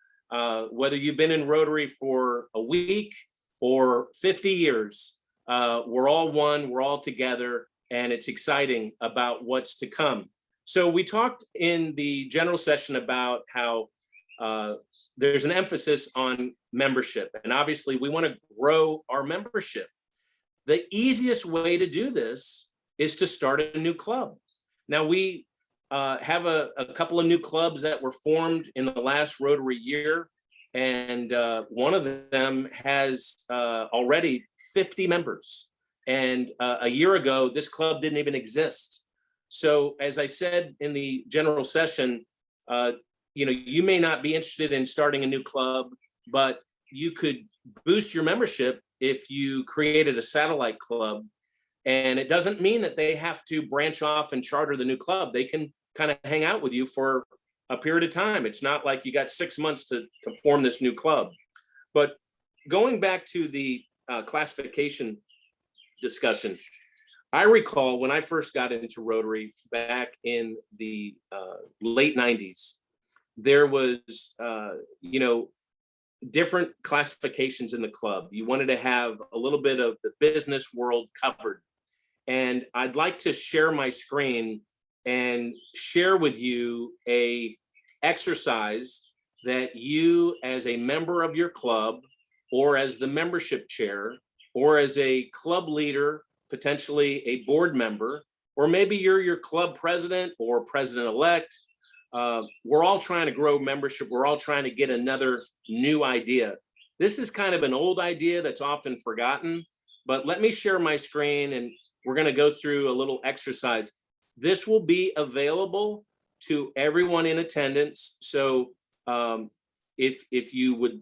whether you've been in Rotary for a week or 50 years, we're all one, we're all together, and it's exciting about what's to come. So we talked in the general session about how there's an emphasis on membership, and obviously we want to grow our membership. The easiest way to do this is to start a new club. Now we have a couple of new clubs that were formed in the last Rotary year. And one of them has already 50 members. And a year ago, this club didn't even exist. So as I said in the general session, you may not be interested in starting a new club, but you could boost your membership if you created a satellite club. And it doesn't mean that they have to branch off and charter the new club. They can kind of hang out with you for a period of time. It's not like you got 6 months to form this new club. But going back to the classification discussion, I recall when I first got into Rotary back in the late 90s, there was, different classifications in the club. You wanted to have a little bit of the business world covered. And I'd like to share my screen and share with you a exercise that you as a member of your club, or as the membership chair, or as a club leader, potentially a board member, or maybe you're your club president or president-elect. We're all trying to grow membership. We're all trying to get another new idea. This is kind of an old idea that's often forgotten, but let me share my screen and we're going to go through a little exercise. This will be available to everyone in attendance. So if you would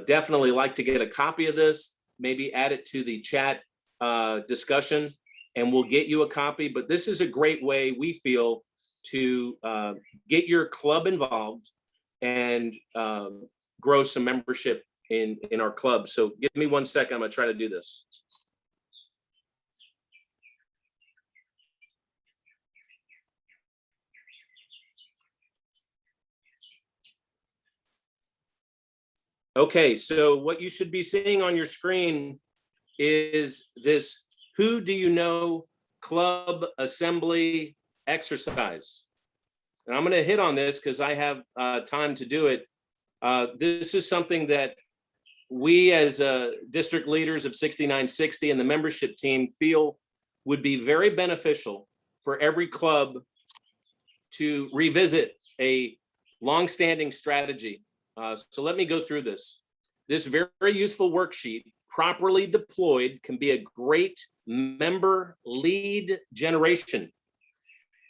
definitely like to get a copy of this, maybe add it to the chat discussion and we'll get you a copy. But this is a great way, we feel, to get your club involved and grow some membership in our club. So give me 1 second, I'm gonna try to do this. Okay, so what you should be seeing on your screen is this Who Do You Know Club Assembly exercise. And I'm going to hit on this because I have time to do it. This is something that we as district leaders of 6960 and the membership team feel would be very beneficial for every club to revisit a longstanding strategy. So let me go through this. This very useful worksheet, properly deployed, can be a great member lead generation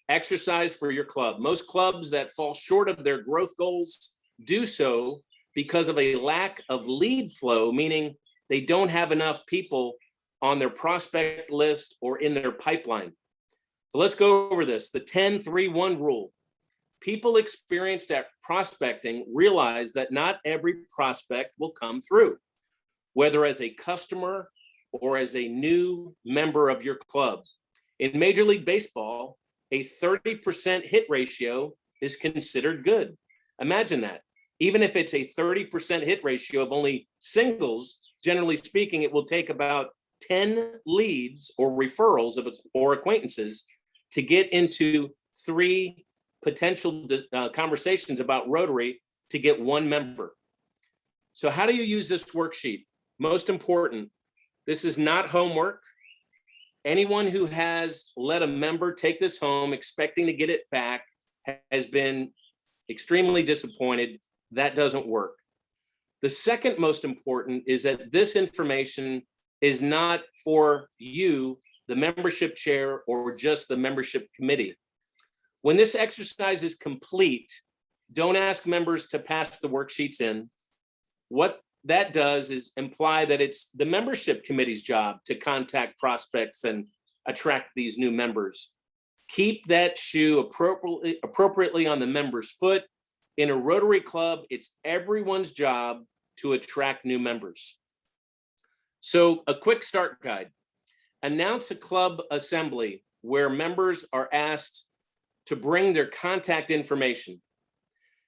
exercise for your club. Most clubs that fall short of their growth goals do so because of a lack of lead flow, meaning they don't have enough people on their prospect list or in their pipeline. So let's go over this. The 10-3-1 rule. People experienced at prospecting realize that not every prospect will come through, whether as a customer or as a new member of your club. In Major League Baseball, a 30% hit ratio is considered good. Imagine that. Even if it's a 30% hit ratio of only singles, generally speaking, it will take about 10 leads or referrals or acquaintances to get into 3 potential conversations about Rotary to get 1 member. So how do you use this worksheet? Most important, this is not homework. Anyone who has let a member take this home expecting to get it back has been extremely disappointed. That doesn't work. The second most important is that this information is not for you, the membership chair, or just the membership committee. When this exercise is complete, don't ask members to pass the worksheets in. What that does is imply that it's the membership committee's job to contact prospects and attract these new members. Keep that shoe appropriately on the member's foot. In a Rotary club, it's everyone's job to attract new members. So a quick start guide. Announce a club assembly where members are asked to bring their contact information.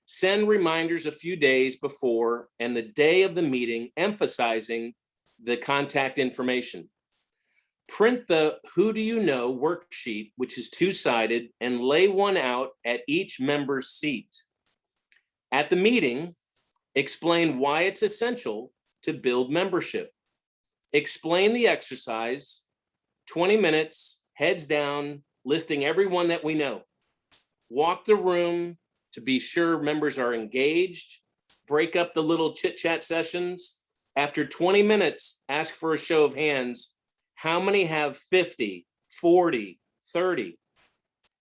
Send reminders a few days before and the day of the meeting, emphasizing the contact information. Print the Who Do You Know worksheet, which is 2-sided, and lay one out at each member's seat. At the meeting, explain why it's essential to build membership. Explain the exercise, 20 minutes, heads down, listing everyone that we know. walk the room to be sure members are engaged, break up the little chit chat sessions. After 20 minutes, ask for a show of hands. How many have 50, 40, 30?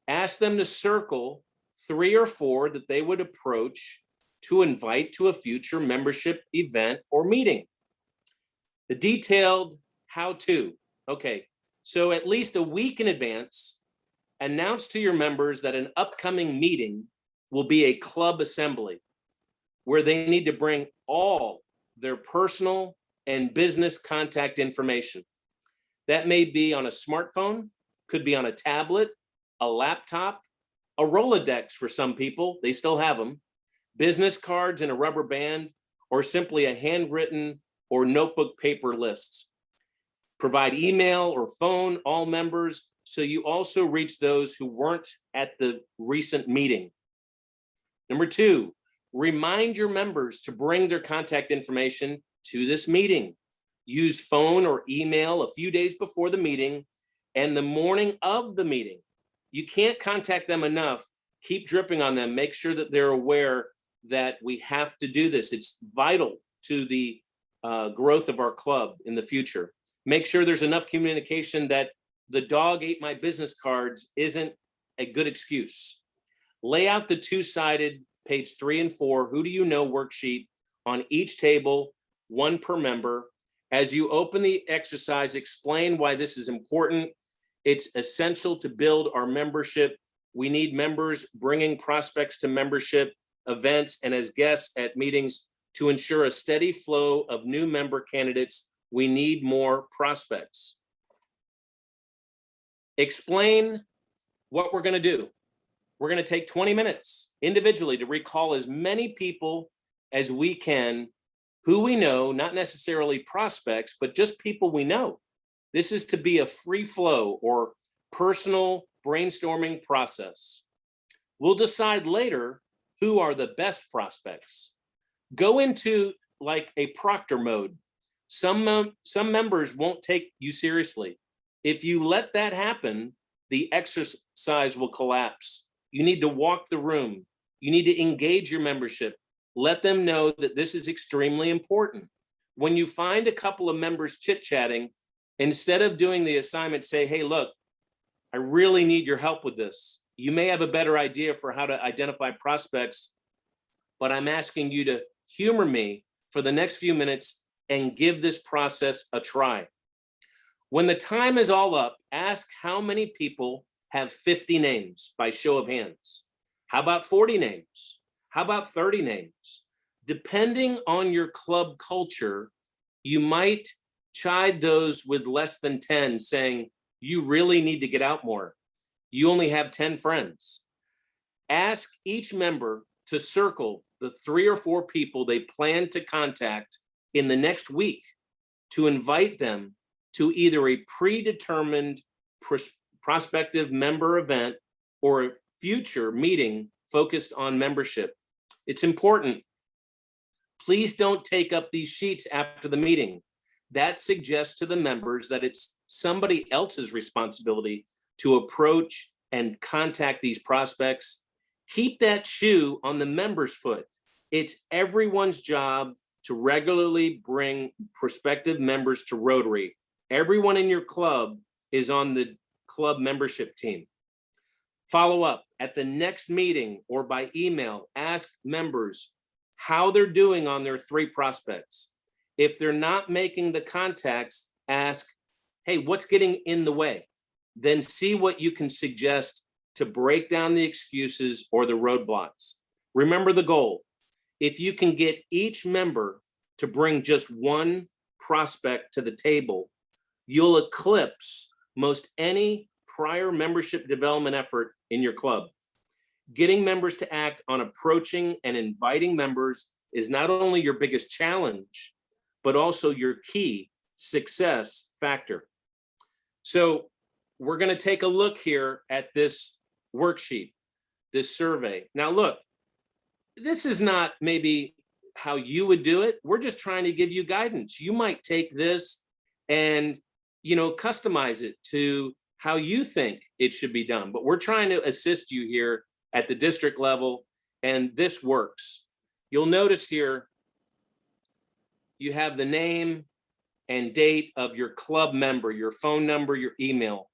Ask them to circle 3 or 4 that they would approach to invite to a future membership event or meeting. The detailed how-to. Okay, so at least a week in advance, announce to your members that an upcoming meeting will be a club assembly where they need to bring all their personal and business contact information. That may be on a smartphone, could be on a tablet, a laptop, a Rolodex for some people, they still have them, business cards and a rubber band, or simply a handwritten or notebook paper lists. Provide email or phone all members so you also reach those who weren't at the recent meeting. Number 2, remind your members to bring their contact information to this meeting. Use phone or email a few days before the meeting and the morning of the meeting. You can't contact them enough. Keep dripping on them. Make sure that they're aware that we have to do this. It's vital to the growth of our club in the future. Make sure there's enough communication that the dog ate my business cards isn't a good excuse. Lay out the 2-sided page 3 and 4, who do you know worksheet on each table, 1 per member. As you open the exercise, explain why this is important. It's essential to build our membership. We need members bringing prospects to membership events and as guests at meetings to ensure a steady flow of new member candidates. We need more prospects. Explain what we're going to do. We're going to take 20 minutes individually to recall as many people as we can who we know, not necessarily prospects, but just people we know. This is to be a free flow or personal brainstorming process. We'll decide later who are the best prospects. Go into like a proctor mode. Some members won't take you seriously. If you let that happen, the exercise will collapse. You need to walk the room. You need to engage your membership. Let them know that this is extremely important. When you find a couple of members chit-chatting, instead of doing the assignment, say, hey, look, I really need your help with this. You may have a better idea for how to identify prospects, but I'm asking you to humor me for the next few minutes and give this process a try. When the time is all up, ask how many people have 50 names by show of hands. How about 40 names? How about 30 names? Depending on your club culture, you might chide those with less than 10 saying, you really need to get out more. You only have 10 friends. Ask each member to circle the 3 or 4 people they plan to contact in the next week to invite them to either a predetermined prospective member event or a future meeting focused on membership. It's important. Please don't take up these sheets after the meeting. That suggests to the members that it's somebody else's responsibility to approach and contact these prospects. Keep that shoe on the member's foot. It's everyone's job to regularly bring prospective members to Rotary. Everyone in your club is on the club membership team. Follow up at the next meeting or by email. Ask members how they're doing on their 3 prospects. If they're not making the contacts, ask, hey, what's getting in the way? Then see what you can suggest to break down the excuses or the roadblocks. Remember the goal. If you can get each member to bring just 1 prospect to the table, you'll eclipse most any prior membership development effort in your club. Getting members to act on approaching and inviting members is not only your biggest challenge, but also your key success factor. So we're going to take a look here at this worksheet, this survey. Now look, this is not maybe how you would do it. We're just trying to give you guidance. You might take this and, customize it to how you think it should be done. But we're trying to assist you here at the district level, and this works. You'll notice here, you have the name and date of your club member, your phone number, your email.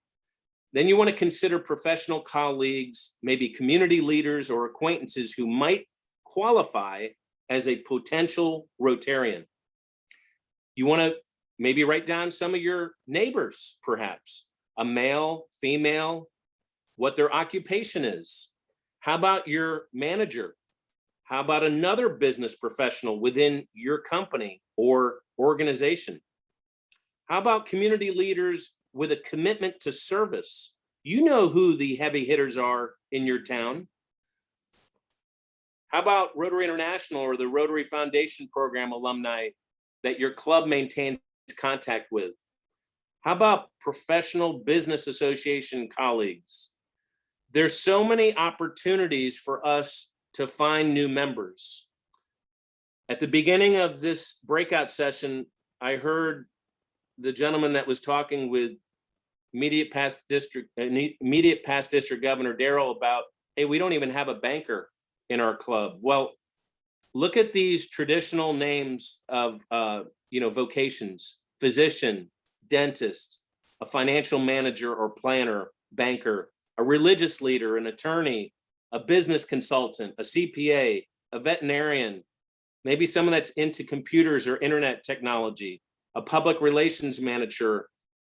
Then you want to consider professional colleagues, maybe community leaders or acquaintances who might qualify as a potential Rotarian. You want to maybe write down some of your neighbors, perhaps, a male, female, what their occupation is. How about your manager? How about another business professional within your company or organization? How about community leaders with a commitment to service? You know who the heavy hitters are in your town. How about Rotary International or the Rotary Foundation program alumni that your club maintains contact with? How about professional business association colleagues? There's so many opportunities for us to find new members. At the beginning of this breakout session, I heard the gentleman that was talking with immediate past district governor Darrell about, hey, we don't even have a banker in our club. Well, look at these traditional names of vocations: physician, dentist, a financial manager or planner, banker, a religious leader, an attorney, a business consultant, a CPA, a veterinarian, maybe someone that's into computers or internet technology, a public relations manager,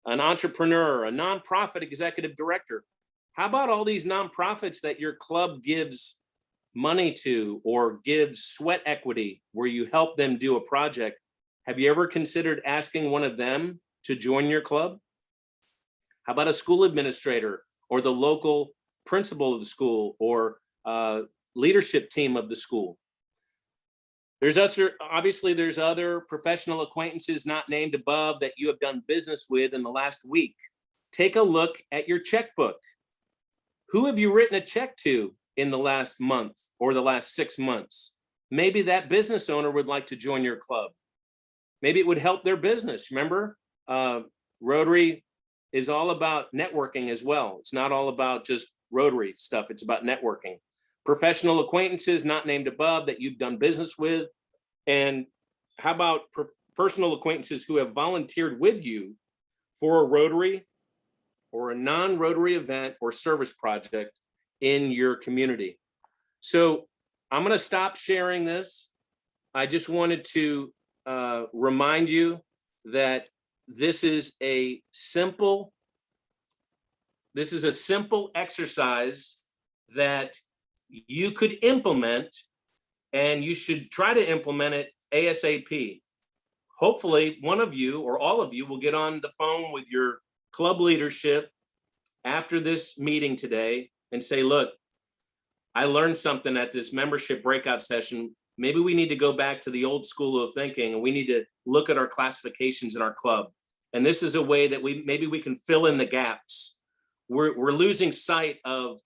an entrepreneur, a nonprofit executive director. How about all these nonprofits that your club gives money to or gives sweat equity where you help them do a project? Have you ever considered asking one of them to join your club? How about a school administrator or the local principal of the school or leadership team of the school? There's other professional acquaintances not named above that you have done business with in the last week. Take a look at your checkbook. Who have you written a check to in the last month or the last 6 months? Maybe that business owner would like to join your club. Maybe it would help their business. Remember, Rotary is all about networking as well. It's not all about just Rotary stuff. It's about networking. Professional acquaintances not named above that you've done business with. And how about personal acquaintances who have volunteered with you for a Rotary or a non-Rotary event or service project in your community? So I'm going to stop sharing this. I just wanted to remind you that this is a simple exercise that you could implement, and you should try to implement it ASAP. Hopefully, one of you or all of you will get on the phone with your club leadership after this meeting today and say, look, I learned something at this membership breakout session. Maybe we need to go back to the old school of thinking, and we need to look at our classifications in our club. And this is a way that maybe we can fill in the gaps. We're losing sight of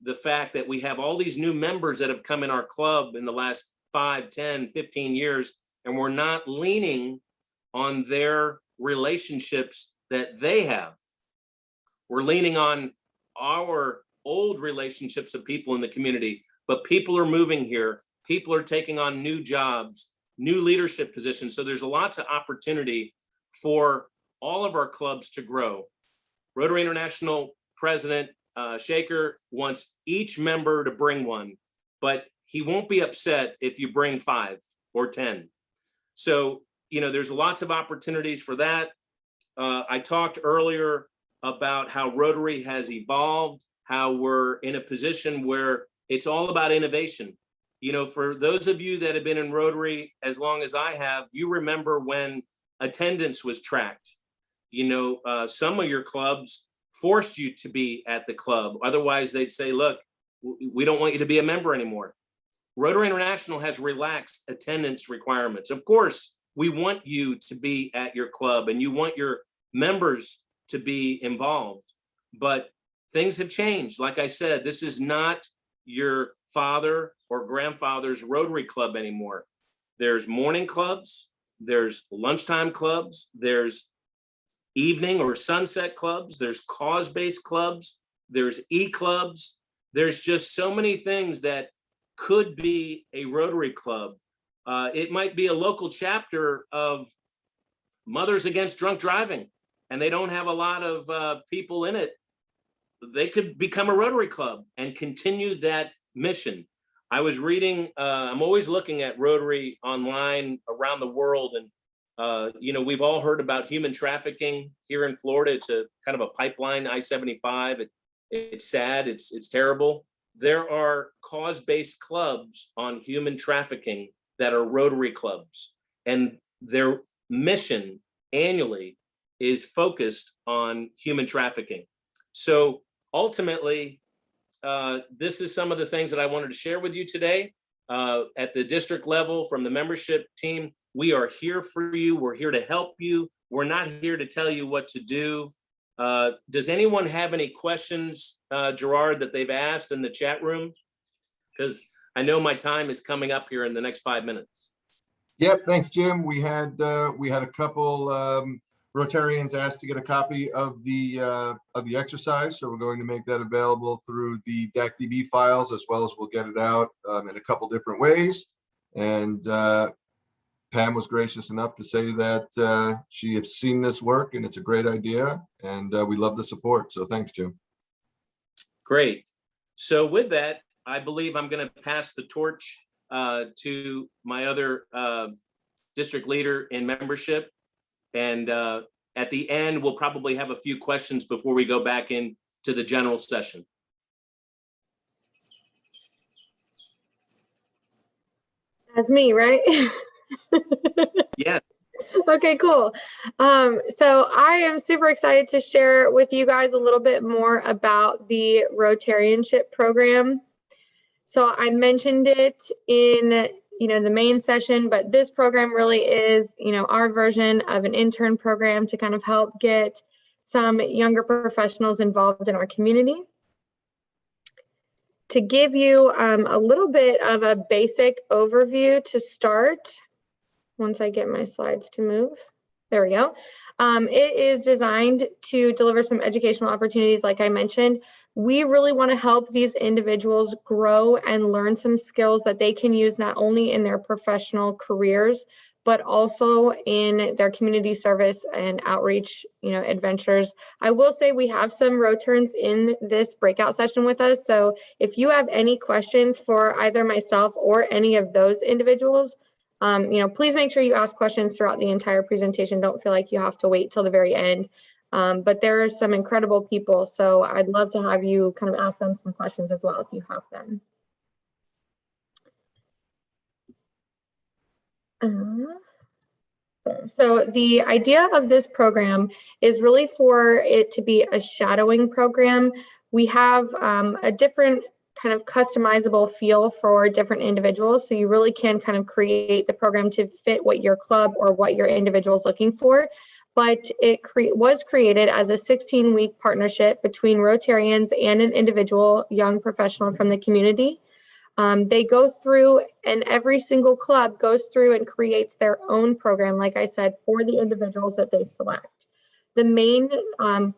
the fact that we have all these new members that have come in our club in the last 5, 10, 15 years, and we're not leaning on their relationships that they have. We're leaning on our old relationships of people in the community, but people are moving here. People are taking on new jobs, new leadership positions. So there's lots of opportunity for all of our clubs to grow. Rotary International President Shaker wants each member to bring one, but he won't be upset if you bring 5 or 10. So, there's lots of opportunities for that. I talked earlier about how Rotary has evolved, how we're in a position where it's all about innovation. For those of you that have been in Rotary as long as I have, you remember when attendance was tracked. Some of your clubs forced you to be at the club. Otherwise, they'd say, look, we don't want you to be a member anymore. Rotary International has relaxed attendance requirements. Of course, we want you to be at your club and you want your members to be involved, but things have changed. Like I said, this is not your father or grandfather's Rotary club anymore. There's morning clubs, there's lunchtime clubs, there's evening or sunset clubs, there's cause-based clubs, there's e-clubs, there's just so many things that could be a Rotary Club. It might be a local chapter of Mothers Against Drunk Driving, and they don't have a lot of people in it. They could become a Rotary Club and continue that mission. I was reading, I'm always looking at Rotary online around the world, and we've all heard about human trafficking here in Florida. It's a kind of a pipeline, I-75. It's sad, it's terrible. There are cause-based clubs on human trafficking that are Rotary clubs, and their mission annually is focused on human trafficking. So ultimately, this is some of the things that I wanted to share with you today. At the district level, from the membership team, we are here for you. We're here to help you. We're not here to tell you what to do. Does anyone have any questions, Gerard, that they've asked in the chat room? Because I know my time is coming up here in the next 5 minutes. Yep, thanks, Jim. We had a couple Rotarians asked to get a copy of the exercise, so we're going to make that available through the DACDB files, as well as we'll get it out in a couple different ways. And Pam was gracious enough to say that she has seen this work and it's a great idea, and we love the support. So thanks, Jim. Great. So with that, I believe I'm going to pass the torch to my other district leader in membership. And at the end, we'll probably have a few questions before we go back into the general session. That's me, right? Yes. Okay, cool. So I am super excited to share with you guys a little bit more about the Rotarianship program. So I mentioned it in, the main session, but this program really is, our version of an intern program to kind of help get some younger professionals involved in our community. To give you a little bit of a basic overview to start, once I get my slides to move. There we go. It is designed to deliver some educational opportunities, like I mentioned. We really want to help these individuals grow and learn some skills that they can use not only in their professional careers, but also in their community service and outreach, adventures. I will say we have some Roterns in this breakout session with us. So if you have any questions for either myself or any of those individuals, please make sure you ask questions throughout the entire presentation. Don't feel like you have to wait till the very end. But there are some incredible people, so I'd love to have you kind of ask them some questions as well if you have them. So the idea of this program is really for it to be a shadowing program. We have a different kind of customizable feel for different individuals. So you really can kind of create the program to fit what your club or what your individual is looking for. But it was created as a 16-week partnership between Rotarians and an individual young professional from the community. They go through, and every single club goes through and creates their own program, like I said, for the individuals that they select. The main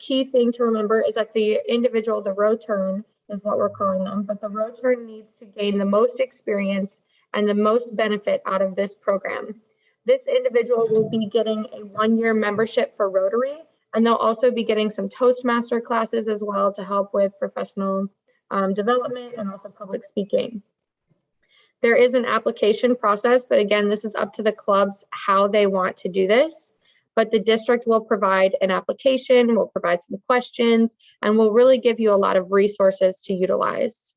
key thing to remember is that the individual, the Rotern, is what we're calling them, but the Rotary needs to gain the most experience and the most benefit out of this program. This individual will be getting a 1-year membership for Rotary, and they'll also be getting some Toastmaster classes as well to help with professional development and also public speaking. There is an application process, but again, this is up to the clubs how they want to do this. But the district will provide an application, will provide some questions, and will really give you a lot of resources to utilize.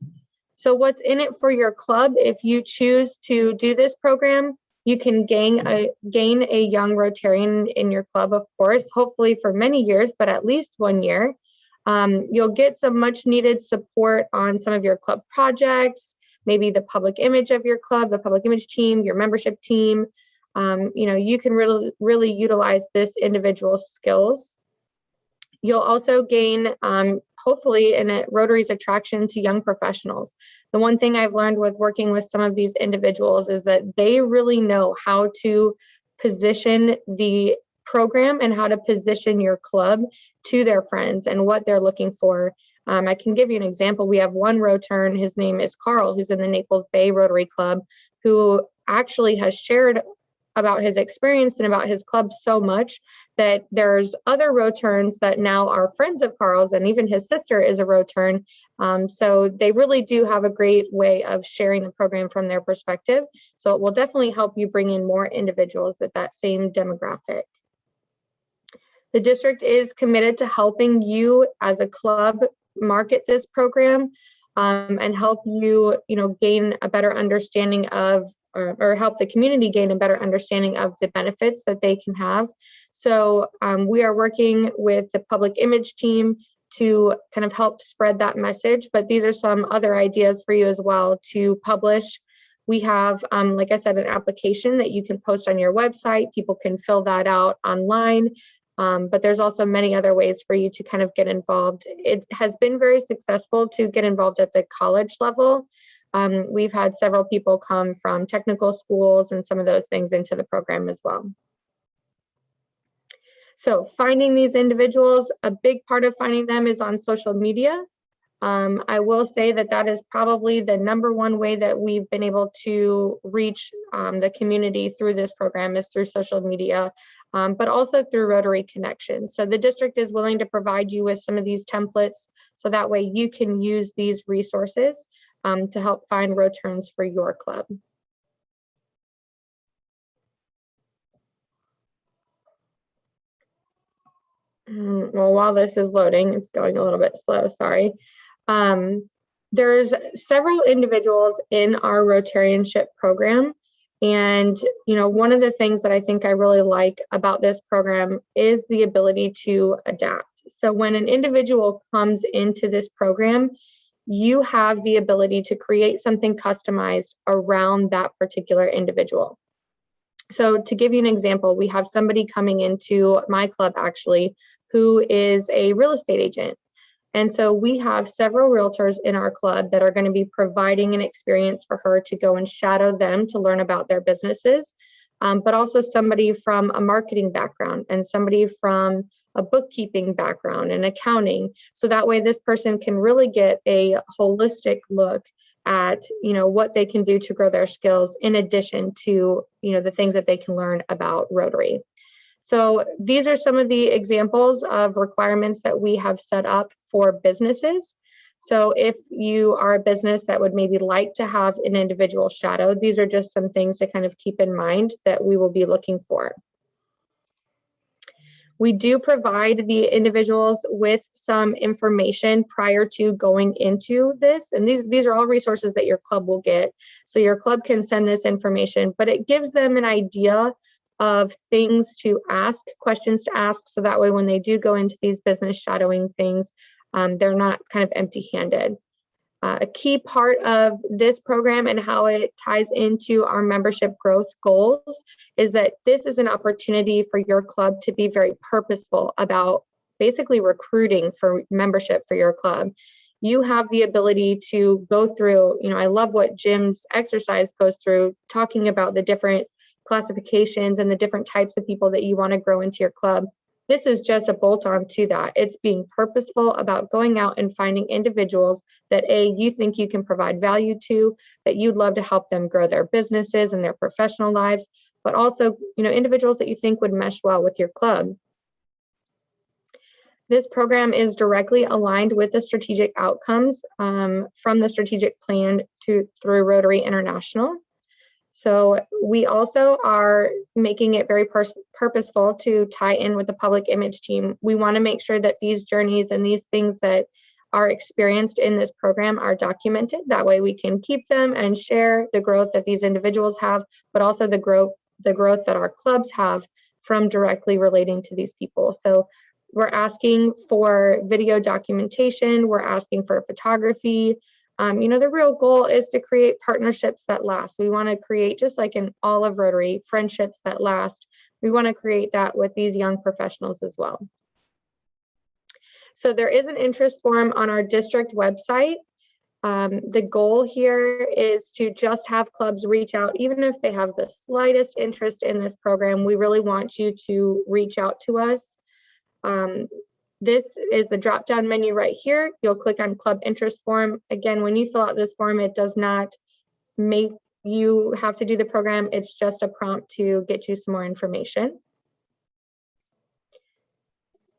So what's in it for your club? If you choose to do this program, you can gain a young Rotarian in your club, of course, hopefully for many years, but at least 1 year. You'll get some much needed support on some of your club projects, maybe the public image of your club, the public image team, your membership team. You can really utilize this individual's skills. You'll also gain, hopefully, in a Rotary's attraction to young professionals. The one thing I've learned with working with some of these individuals is that they really know how to position the program and how to position your club to their friends and what they're looking for. I can give you an example. We have one Rotarian, his name is Carl, who's in the Naples Bay Rotary Club, who actually has shared about his experience and about his club so much that there's other Rotarians that now are friends of Carl's, and even his sister is a Rotarian. So they really do have a great way of sharing the program from their perspective. So it will definitely help you bring in more individuals with that same demographic. The district is committed to helping you as a club market this program and help you, gain a better understanding of, or help the community gain a better understanding of the benefits that they can have. So we are working with the public image team to kind of help spread that message, but these are some other ideas for you as well to publish. We have, like I said, an application that you can post on your website. People can fill that out online. But there's also many other ways for you to kind of get involved. It has been very successful to get involved at the college level. We've had several people come from technical schools and some of those things into the program as well. So finding these individuals, a big part of finding them is on social media. I will say that that is probably the #1 way that we've been able to reach the community through this program is through social media, but also through Rotary Connections. So the district is willing to provide you with some of these templates so that way you can use these resources to help find Rotarians for your club. Well, while this is loading, it's going a little bit slow, sorry. There's several individuals in our Rotarianship program. And, one of the things that I think I really like about this program is the ability to adapt. So when an individual comes into this program, you have the ability to create something customized around that particular individual. So to give you an example, we have somebody coming into my club actually, who is a real estate agent. And so we have several realtors in our club that are going to be providing an experience for her to go and shadow them to learn about their businesses, but also somebody from a marketing background and somebody from a bookkeeping background and accounting. So that way this person can really get a holistic look at, what they can do to grow their skills in addition to, the things that they can learn about Rotary. So these are some of the examples of requirements that we have set up for businesses. So if you are a business that would maybe like to have an individual shadow, these are just some things to kind of keep in mind that we will be looking for. We do provide the individuals with some information prior to going into this. And these are all resources that your club will get. So your club can send this information, but it gives them an idea of things to ask, questions to ask. So that way, when they do go into these business shadowing things, they're not kind of empty-handed. A key part of this program and how it ties into our membership growth goals is that this is an opportunity for your club to be very purposeful about basically recruiting for membership for your club. You have the ability to go through, I love what Jim's exercise goes through, talking about the different classifications and the different types of people that you want to grow into your club. This is just a bolt-on to that. It's being purposeful about going out and finding individuals that you think you can provide value to, that you'd love to help them grow their businesses and their professional lives, but also, individuals that you think would mesh well with your club. This program is directly aligned with the strategic outcomes from the strategic plan through Rotary International. So we also are making it very purposeful to tie in with the public image team. We want to make sure that these journeys and these things that are experienced in this program are documented. That way we can keep them and share the growth that these individuals have, but also the growth that our clubs have from directly relating to these people. So we're asking for video documentation. We're asking for photography. The real goal is to create partnerships that last. We want to create, just like in all of Rotary, friendships that last. We want to create that with these young professionals as well. So there is an interest form on our district website. The goal here is to just have clubs reach out, even if they have the slightest interest in this program. We really want you to reach out to us. This is the drop-down menu right here. You'll click on Club Interest Form. Again, when you fill out this form, it does not make you have to do the program. It's just a prompt to get you some more information.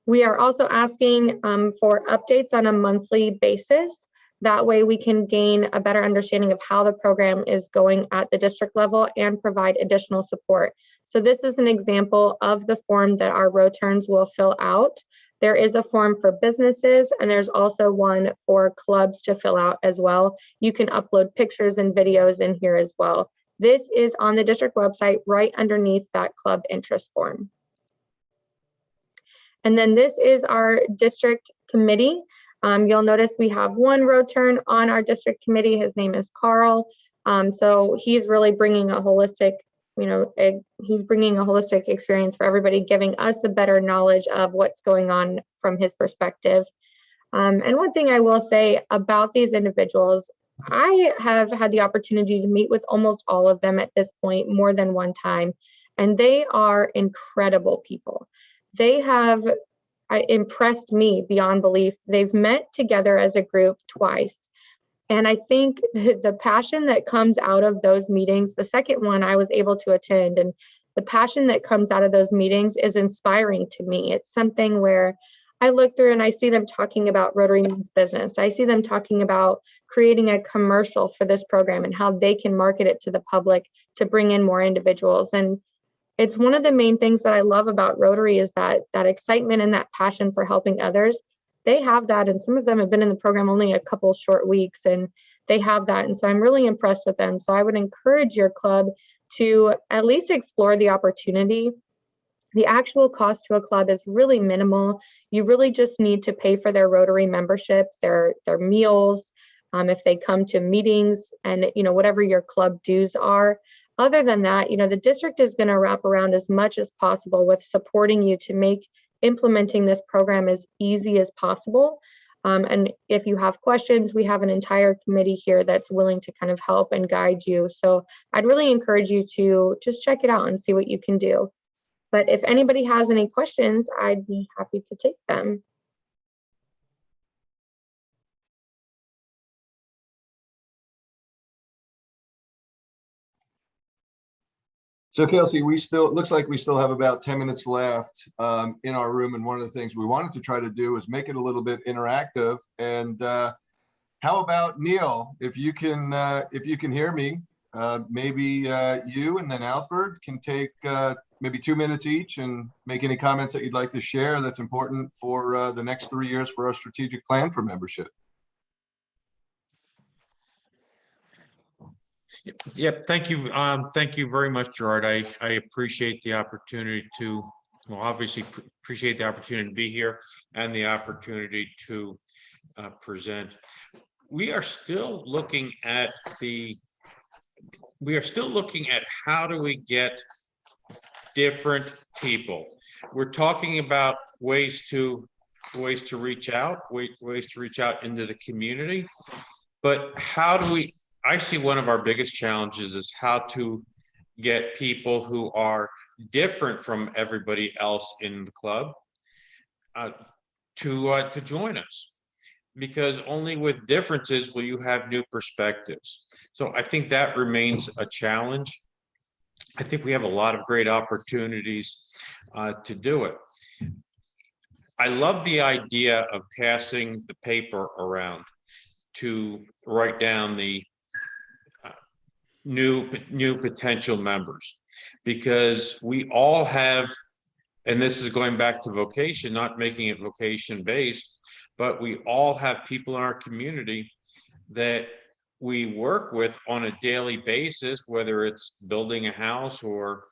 We are also asking for updates on a monthly basis. That way we can gain a better understanding of how the program is going at the district level and provide additional support. So this is an example of the form that our Roterns will fill out. There is a form for businesses, and there's also one for clubs to fill out as well. You can upload pictures and videos in here as well. This is on the district website right underneath that club interest form. And then this is our district committee. You'll notice we have one Rotern on our district committee. His name is Carl. So he's really bringing a holistic, he's bringing a holistic experience for everybody, giving us a better knowledge of what's going on from his perspective. And one thing I will say about these individuals, I have had the opportunity to meet with almost all of them at this point more than one time, and they are incredible people. They have impressed me beyond belief. They've met together as a group twice. And I think the passion that comes out of those meetings, the second one I was able to attend, and the passion that comes out of those meetings is inspiring to me. It's something where I look through and I see them talking about Rotary Means Business. I see them talking about creating a commercial for this program and how they can market it to the public to bring in more individuals. And it's one of the main things that I love about Rotary is that excitement and that passion for helping others. They have that, and some of them have been in the program only a couple short weeks, and they have that. And so I'm really impressed with them. So I would encourage your club to at least explore the opportunity. The actual cost to a club is really minimal. You really just need to pay for their Rotary membership, their meals, if they come to meetings, and whatever your club dues are. Other than that, the district is going to wrap around as much as possible with supporting you to make implementing this program as easy as possible. And if you have questions, we have an entire committee here that's willing to kind of help and guide you. So I'd really encourage you to just check it out and see what you can do. But if anybody has any questions, I'd be happy to take them. So Kelsey, it looks like we still have about 10 minutes left in our room. And one of the things we wanted to try to do is make it a little bit interactive. And how about Neil, if you can hear me, maybe you and then Alfred can take maybe 2 minutes each and make any comments that you'd like to share that's important for the next 3 years for our strategic plan for membership. Yep. Thank you. Thank you very much, Gerard. I appreciate the opportunity to, well, obviously appreciate the opportunity to be here and the opportunity to present. We are still looking at how do we get different people. We're talking about ways to reach out into the community, but how do we? I see one of our biggest challenges is how to get people who are different from everybody else in the club to join us, because only with differences will you have new perspectives. So I think that remains a challenge. I think we have a lot of great opportunities to do it. I love the idea of passing the paper around to write down the new potential members, because we all have, and this is going back to vocation, not making it vocation based, but we all have people in our community that we work with on a daily basis, whether it's building a house or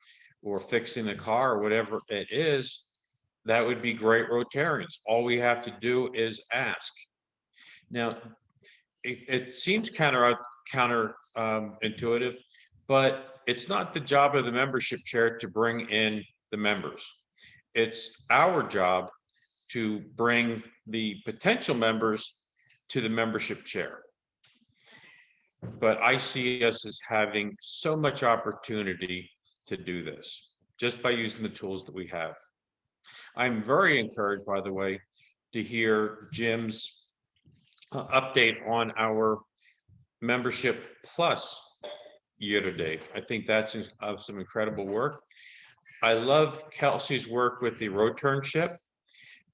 fixing a car or whatever it is, that would be great Rotarians. All we have to do is ask. Now, it seems counterintuitive, but it's not the job of the membership chair to bring in the members. It's our job to bring the potential members to the membership chair. But I see us as having so much opportunity to do this just by using the tools that we have. I'm very encouraged, by the way, to hear Jim's update on our membership plus year to date. I think that's some incredible work. I love Kelsey's work with the Roturnship,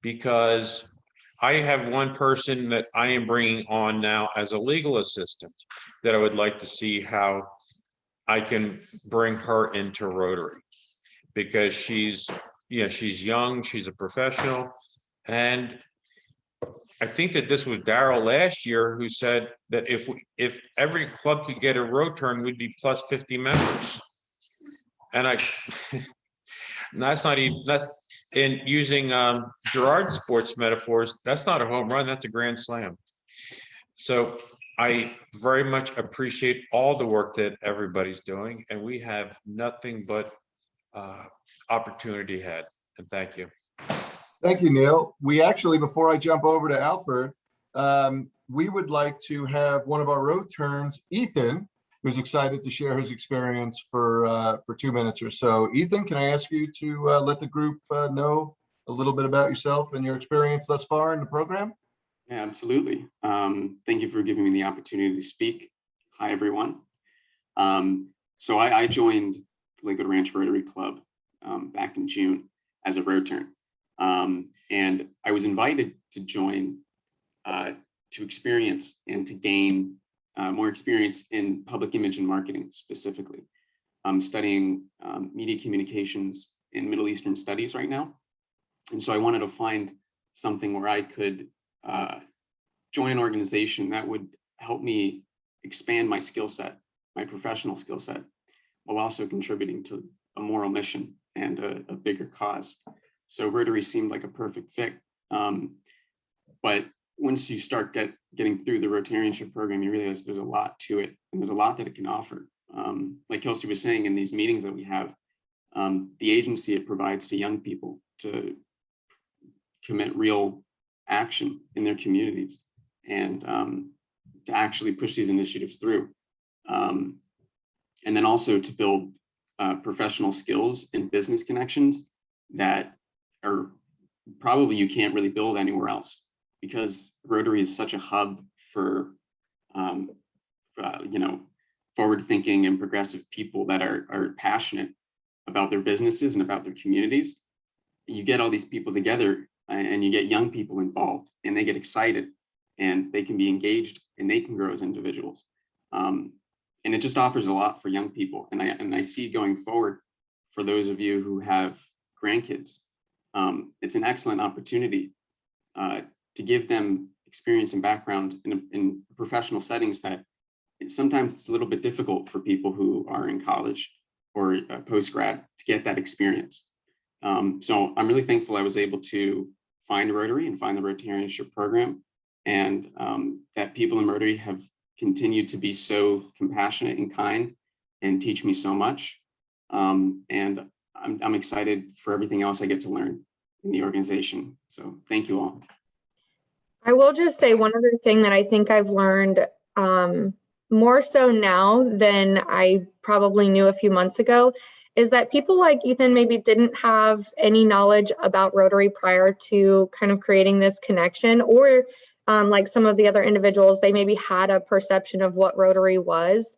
because I have one person that I am bringing on now as a legal assistant that I would like to see how I can bring her into Rotary, because she's young, she's a professional. And I think that this was Daryl last year who said that if every club could get a Roturn, we'd be plus 50 members. And that's not even, that's in using Gerard sports metaphors, that's not a home run, that's a grand slam. So I very much appreciate all the work that everybody's doing, and we have nothing but opportunity ahead. And thank you. Thank you, Neil. We actually, before I jump over to Alfred, we would like to have one of our road turns, Ethan, who's excited to share his experience for 2 minutes or so. Ethan, can I ask you to let the group know a little bit about yourself and your experience thus far in the program? Yeah, absolutely. Thank you for giving me the opportunity to speak. Hi, everyone. So I joined the Lakewood Ranch Rotary Club back in June as a road turn. And I was invited to join to experience and to gain more experience in public image and marketing specifically. I'm studying media communications in Middle Eastern studies right now. And so I wanted to find something where I could join an organization that would help me expand my skill set, my professional skill set, while also contributing to a moral mission and a bigger cause. So Rotary seemed like a perfect fit. But once you start getting through the Rotarianship program, you realize there's a lot to it, and there's a lot that it can offer. Like Kelsey was saying, in these meetings that we have, the agency it provides to young people to commit real action in their communities and to actually push these initiatives through. And then also to build professional skills and business connections that are probably you can't really build anywhere else, because Rotary is such a hub for forward thinking and progressive people that are passionate about their businesses and about their communities. You get all these people together and you get young people involved, and they get excited and they can be engaged and they can grow as individuals. And it just offers a lot for young people. And I see going forward, for those of you who have grandkids, it's an excellent opportunity to give them experience and background in professional settings that sometimes it's a little bit difficult for people who are in college or post-grad to get that experience. So I'm really thankful I was able to find Rotary and find the Rotarianship program, and that people in Rotary have continued to be so compassionate and kind and teach me so much. And I'm excited for everything else I get to learn in the organization. So thank you all. I will just say one other thing that I think I've learned more so now than I probably knew a few months ago is that people like Ethan maybe didn't have any knowledge about Rotary prior to kind of creating this connection, or like some of the other individuals, they maybe had a perception of what Rotary was.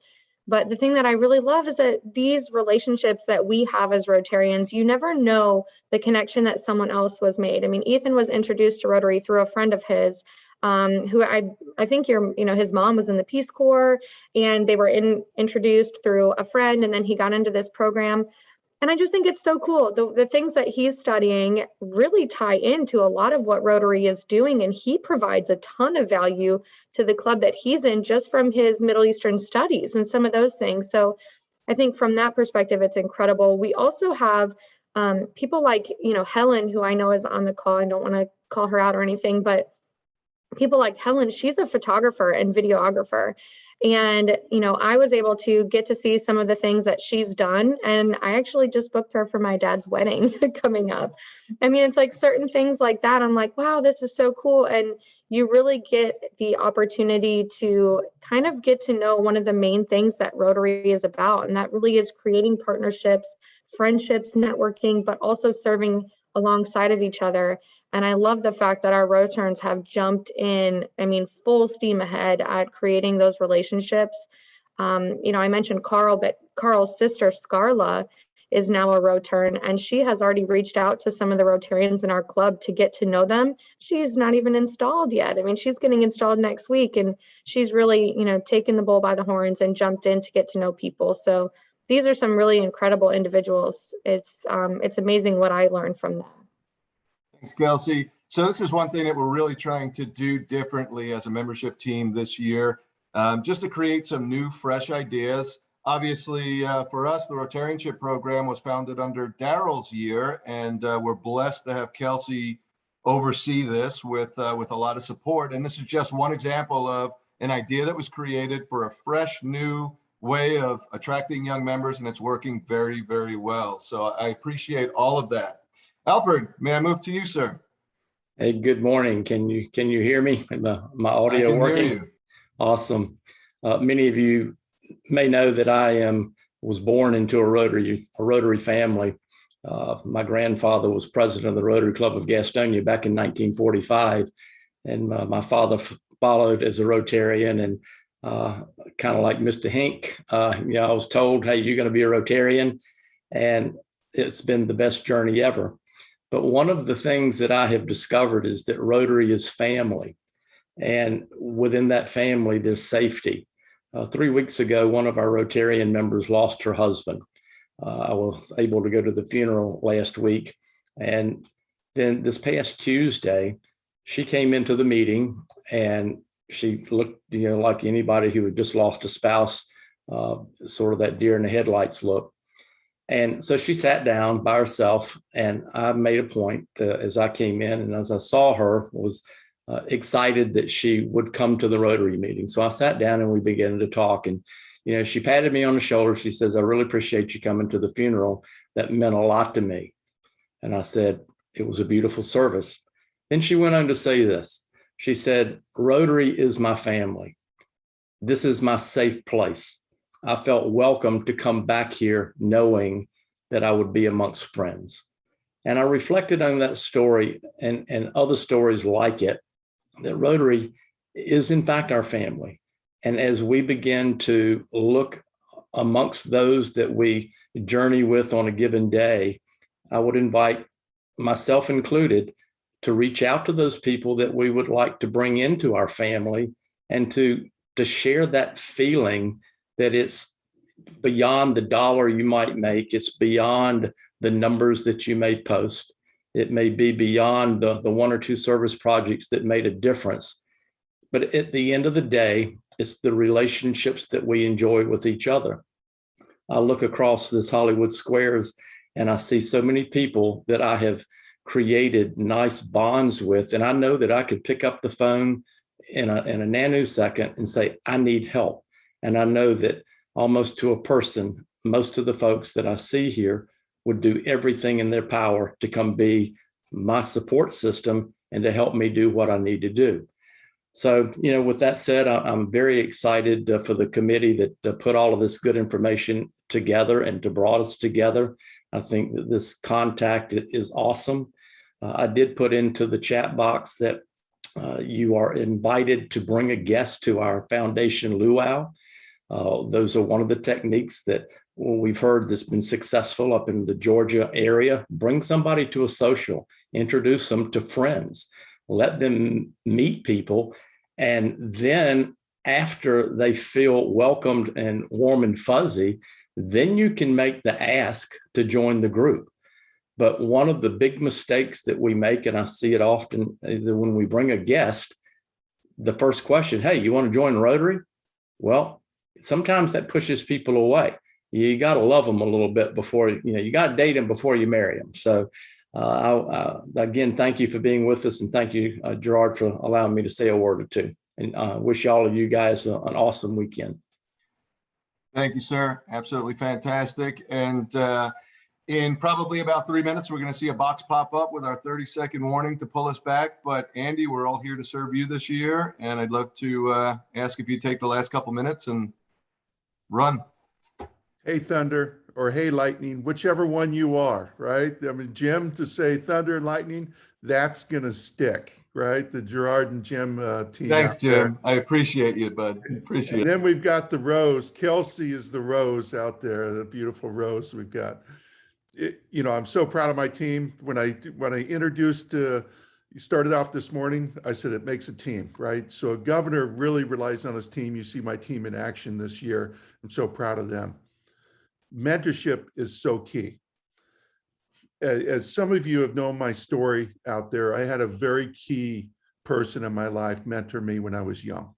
But the thing that I really love is that these relationships that we have as Rotarians, you never know the connection that someone else was made. I mean, Ethan was introduced to Rotary through a friend of his, who I think his mom was in the Peace Corps, and they were introduced through a friend, and then he got into this program. And I just think it's so cool. The things that he's studying really tie into a lot of what Rotary is doing, and he provides a ton of value to the club that he's in just from his Middle Eastern studies and some of those things. So I think from that perspective, it's incredible. We also have people like, Helen, who I know is on the call. I don't want to call her out or anything, but people like Helen, she's a photographer and videographer. And, I was able to get to see some of the things that she's done. And I actually just booked her for my dad's wedding coming up. I mean, it's like certain things like that. I'm like, wow, this is so cool. And you really get the opportunity to kind of get to know one of the main things that Rotary is about. And that really is creating partnerships, friendships, networking, but also serving alongside of each other. And I love the fact that our Roterns have jumped in, I mean, full steam ahead at creating those relationships. I mentioned Carl, but Carl's sister, Scarla, is now a Rotern, and she has already reached out to some of the Rotarians in our club to get to know them. She's not even installed yet. I mean, she's getting installed next week, and she's really, taken the bull by the horns and jumped in to get to know people. So these are some really incredible individuals. It's amazing what I learned from them. Thanks, Kelsey. So this is one thing that we're really trying to do differently as a membership team this year, just to create some new, fresh ideas. Obviously, for us, the Rotarianship program was founded under Daryl's year, and we're blessed to have Kelsey oversee this with a lot of support. And this is just one example of an idea that was created for a fresh, new way of attracting young members, and it's working very, very well. So I appreciate all of that. Alfred, may I move to you, sir? Hey, good morning. Can you hear me? My audio I can working? hear you. Awesome. Many of you may know that I was born into a Rotary family. My grandfather was president of the Rotary Club of Gastonia back in 1945, and my father followed as a Rotarian. And kind of like Mr. Hink, I was told, "Hey, you're going to be a Rotarian," and it's been the best journey ever. But one of the things that I have discovered is that Rotary is family. And within that family, there's safety. 3 weeks ago, one of our Rotarian members lost her husband. I was able to go to the funeral last week. And then this past Tuesday, she came into the meeting and she looked, like anybody who had just lost a spouse, sort of that deer in the headlights look. And so she sat down by herself, and I made a point as I came in, and as I saw her, was excited that she would come to the Rotary meeting. So I sat down and we began to talk, and she patted me on the shoulder. She says, "I really appreciate you coming to the funeral. That meant a lot to me." And I said, "It was a beautiful service." Then she went on to say this. She said, "Rotary is my family. This is my safe place. I felt welcome to come back here knowing that I would be amongst friends." And I reflected on that story and other stories like it, that Rotary is in fact our family. And as we begin to look amongst those that we journey with on a given day, I would invite, myself included, to reach out to those people that we would like to bring into our family, and to share that feeling that it's beyond the dollar you might make. It's beyond the numbers that you may post. It may be beyond the one or two service projects that made a difference. But at the end of the day, it's the relationships that we enjoy with each other. I look across this Hollywood Squares and I see so many people that I have created nice bonds with. And I know that I could pick up the phone in a nanosecond and say, "I need help." And I know that almost to a person, most of the folks that I see here would do everything in their power to come be my support system and to help me do what I need to do. So, with that said, I'm very excited for the committee that put all of this good information together and to brought us together. I think that this contact is awesome. I did put into the chat box that you are invited to bring a guest to our foundation luau. Those are one of the techniques that we've heard that's been successful up in the Georgia area. Bring somebody to a social, introduce them to friends, let them meet people. And then after they feel welcomed and warm and fuzzy, then you can make the ask to join the group. But one of the big mistakes that we make, and I see it often when we bring a guest, the first question, "Hey, you want to join Rotary?" Well, sometimes that pushes people away. You got to love them a little bit before, you got to date them before you marry them. So again, thank you for being with us. And thank you, Gerard, for allowing me to say a word or two. And wish all of you guys an awesome weekend. Thank you, sir. Absolutely fantastic. And in probably about 3 minutes, we're going to see a box pop up with our 30-second warning to pull us back. But Andy, we're all here to serve you this year. And I'd love to ask if you take the last couple minutes and run. Hey, Thunder, or hey, Lightning, whichever one you are, right? I mean, Jim to say Thunder and Lightning, that's gonna stick, right? The Gerard and Jim team. Thanks, out there. Jim. I appreciate you, bud. Appreciate And it. then we've got the Rose. Kelsey is the Rose out there, the beautiful Rose we've got. You know, I'm so proud of my team. When I introduced, you started off this morning, I said it makes a team, right? So a governor really relies on his team. You see my team in action this year. I'm so proud of them. Mentorship is so key. As some of you have known my story out there, I had a very key person in my life mentor me when I was young.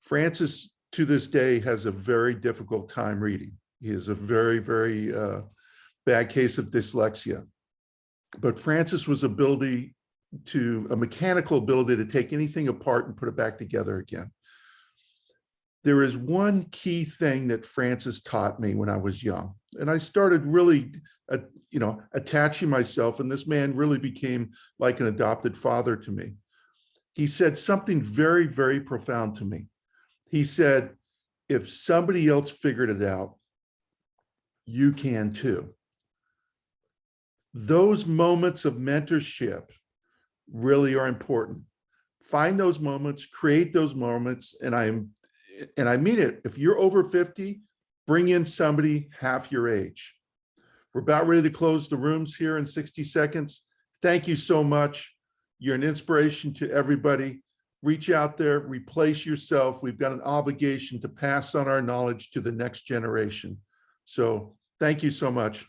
Francis, to this day, has a very difficult time reading. He has a very, very bad case of dyslexia. But Francis was a mechanical ability to take anything apart and put it back together again. There is one key thing that Francis taught me when I was young, and I started really, attaching myself, and this man really became like an adopted father to me. He said something very, very profound to me. He said, if somebody else figured it out, you can too. Those moments of mentorship really are important. Find those moments, create those moments, and I mean it. If you're over 50, bring in somebody half your age. We're about ready to close the rooms here in 60 seconds. Thank you so much. You're an inspiration to everybody. Reach out there, replace yourself. We've got an obligation to pass on our knowledge to the next generation. So thank you so much.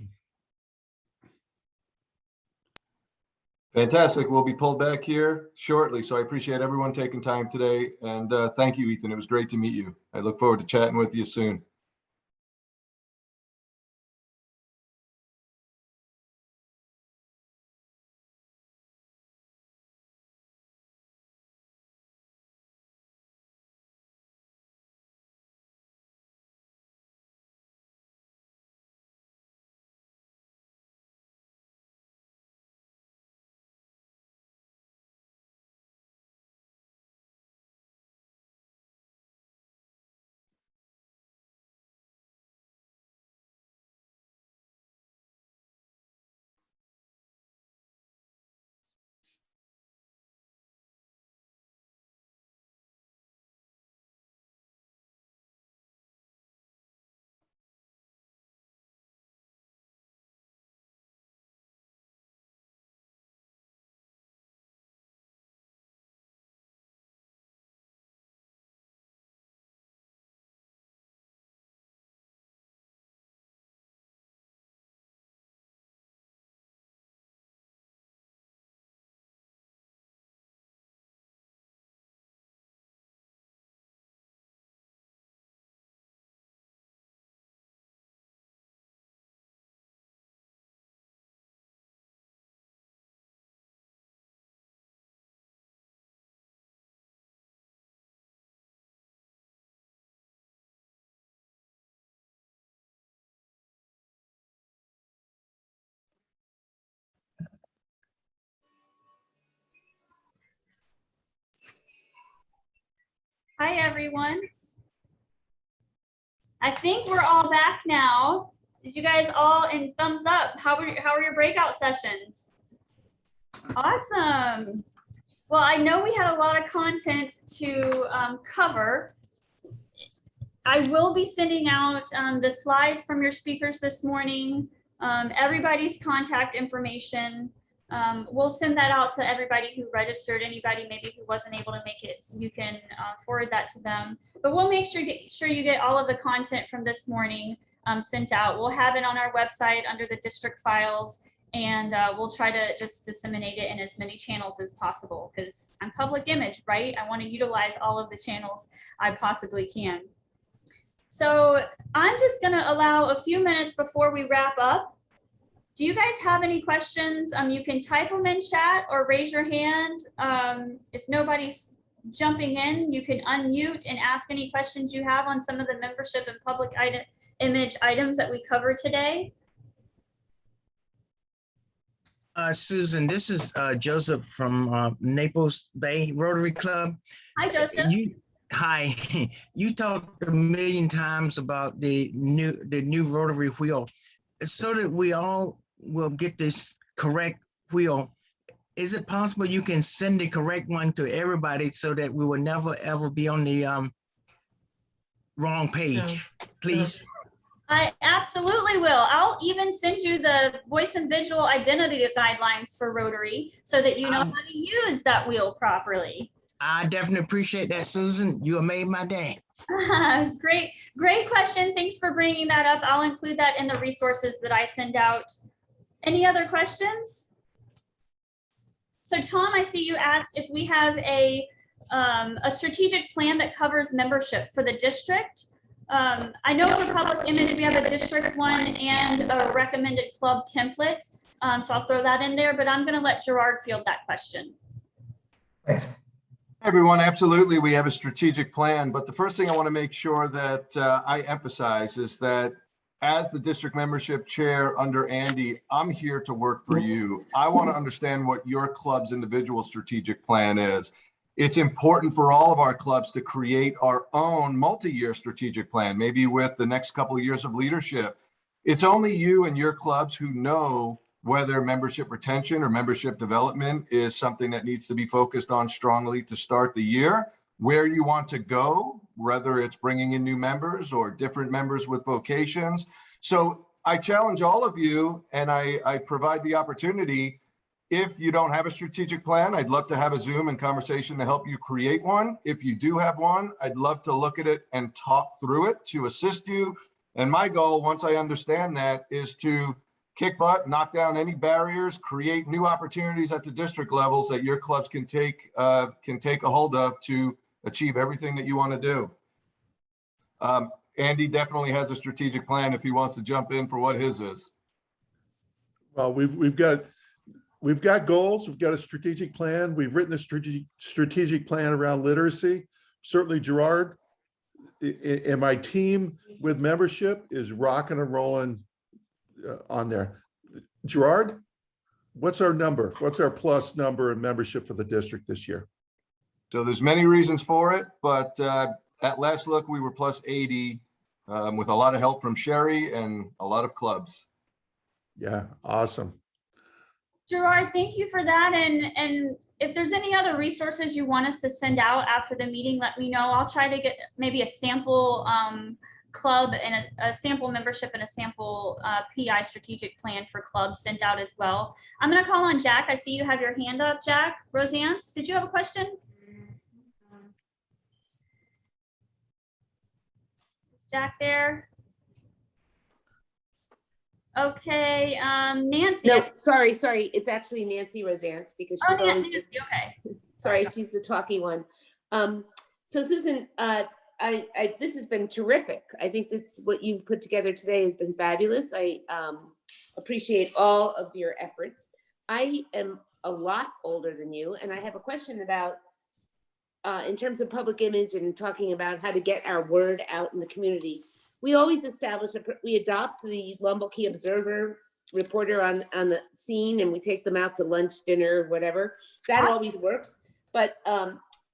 Fantastic. We'll be pulled back here shortly. So I appreciate everyone taking time today. And thank you, Ethan. It was great to meet you. I look forward to chatting with you soon. Hi, everyone. I think we're all back now. Did you guys all in thumbs up? How are your breakout sessions? Awesome. Well, I know we had a lot of content to cover. I will be sending out the slides from your speakers this morning, everybody's contact information. We'll send that out to everybody who registered. Anybody maybe who wasn't able to make it, you can forward that to them. But we'll make sure you get all of the content from this morning sent out. We'll have it on our website under the district files, and we'll try to just disseminate it in as many channels as possible, because I'm public image, right? I want to utilize all of the channels I possibly can. So I'm just going to allow a few minutes before we wrap up. Do you guys have any questions? You can type them in chat or raise your hand. If nobody's jumping in, you can unmute and ask any questions you have on some of the membership and public image items that we covered today. Susan, this is Joseph from Naples Bay Rotary Club. Hi, Joseph. Hi. You talked a million times about the new rotary wheel, so that we all will get this correct wheel. is it possible you can send the correct one to everybody so that we will never ever be on the wrong page, please? I absolutely will. I'll even send you the voice and visual identity guidelines for Rotary so that you know how to use that wheel properly. I definitely appreciate that, Susan. You have made my day. Great question. Thanks for bringing that up. I'll include that in the resources that I send out. Any other questions? So Tom, I see you asked if we have a strategic plan that covers membership for the district. I know for public image, we have a district one and a recommended club template. So I'll throw that in there, but I'm going to let Gerard field that question. Thanks. Everyone, absolutely, we have a strategic plan, but the first thing I want to make sure that I emphasize is that as the district membership chair under Andy, I'm here to work for you. I want to understand what your club's individual strategic plan is. It's important for all of our clubs to create our own multi-year strategic plan, maybe with the next couple of years of leadership. It's only you and your clubs who know whether membership retention or membership development is something that needs to be focused on strongly to start the year, where you want to go, whether it's bringing in new members or different members with vocations. So I challenge all of you, and I provide the opportunity. If you don't have a strategic plan, I'd love to have a Zoom and conversation to help you create one. If you do have one, I'd love to look at it and talk through it to assist you. And my goal, once I understand that, is to kick butt, knock down any barriers, create new opportunities at the district levels that your clubs can take a hold of to achieve everything that you want to do. Andy definitely has a strategic plan if he wants to jump in for what his is. Well, we've got goals. We've got a strategic plan. We've written a strategic plan around literacy. Certainly, Gerard and my team with membership is rocking and rolling on there. Gerard, what's our number? What's our plus number in membership for the district this year? So there's many reasons for it, but at last look, we were plus 80 with a lot of help from Sherry and a lot of clubs. Yeah, awesome. Gerard, thank you for that. And if there's any other resources you want us to send out after the meeting, let me know. I'll try to get maybe a sample club and a sample membership and a sample PI strategic plan for clubs sent out as well. I'm going to call on Jack. I see you have your hand up, Jack. Roseanne, did you have a question? Is Jack there? Okay, Nancy. No, sorry. It's actually Nancy Roseanne because she's always, Nancy, okay. Sorry, she's the talky one. So Susan, this has been terrific. I think what you've put together today has been fabulous. I appreciate all of your efforts. I am a lot older than you, and I have a question about, in terms of public image and talking about how to get our word out in the community. We always we adopt the Lombo Key Observer reporter on the scene, and we take them out to lunch, dinner, whatever. That always works. But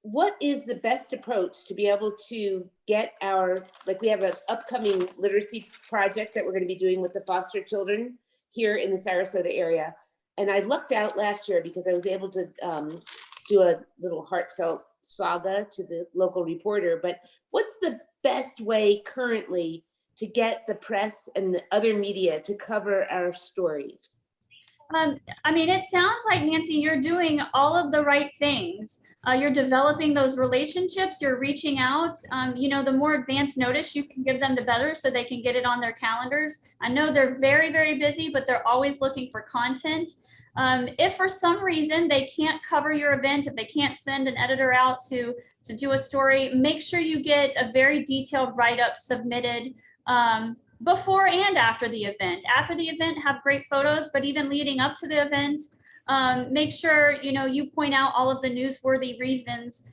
what is the best approach to be able to get we have an upcoming literacy project that we're going to be doing with the foster children here in the Sarasota area. And I lucked out last year because I was able to do a little heartfelt saga to the local reporter. But what's the best way currently to get the press and the other media to cover our stories? I mean, it sounds like, Nancy, you're doing all of the right things. You're developing those relationships, you're reaching out. The more advanced notice you can give them, the better, so they can get it on their calendars. I know they're very, very busy, but they're always looking for content. If for some reason they can't cover your event, if they can't send an editor out to do a story, make sure you get a very detailed write-up submitted before and after the event. After the event, have great photos, but even leading up to the event, make sure you point out all of the newsworthy reasons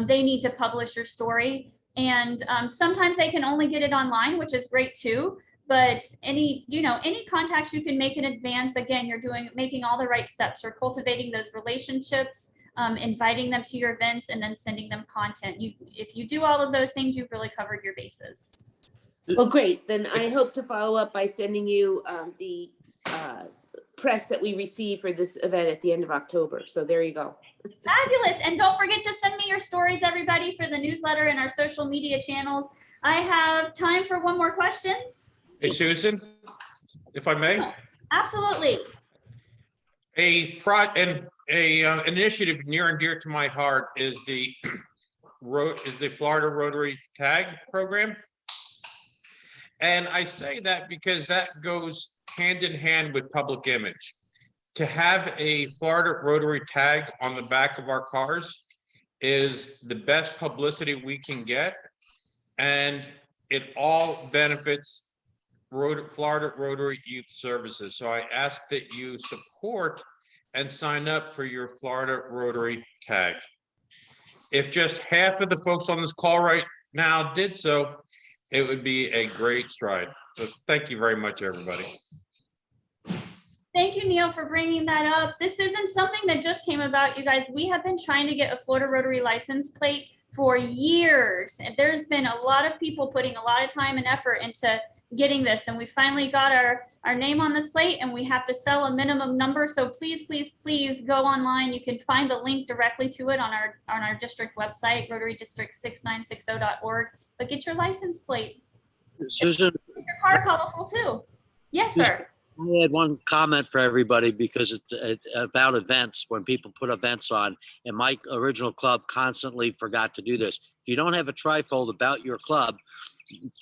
they need to publish your story. And sometimes they can only get it online, which is great too. But any contacts you can make in advance, again, you're making all the right steps. You're cultivating those relationships, inviting them to your events, and then sending them content. If you do all of those things, you've really covered your bases. Well, great. Then I hope to follow up by sending you the press that we receive for this event at the end of October. So there you go. Fabulous. And don't forget to send me your stories, everybody, for the newsletter and our social media channels. I have time for one more question. Hey, Susan, if I may, Absolutely. an initiative near and dear to my heart is the Florida Rotary Tag Program. And I say that because that goes hand in hand with public image. To have a Florida Rotary tag on the back of our cars is the best publicity we can get. And it all benefits Florida Rotary Youth Services. So I ask that you support and sign up for your Florida Rotary tag. If just half of the folks on this call right now did so, it would be a great stride. So thank you very much, everybody. Thank you, Neil, for bringing that up. This isn't something that just came about, you guys. We have been trying to get a Florida Rotary license plate for years. And there's been a lot of people putting a lot of time and effort into getting this. And we finally got our name on the slate, and we have to sell a minimum number. So please, please, please go online. You can find the link directly to it on our district website, rotarydistrict6960.org. But get your license plate. Susan, Make your car colorful too. Yes, sir. I had one comment for everybody because it's about events, when people put events on, and my original club constantly forgot to do this. If you don't have a trifold about your club,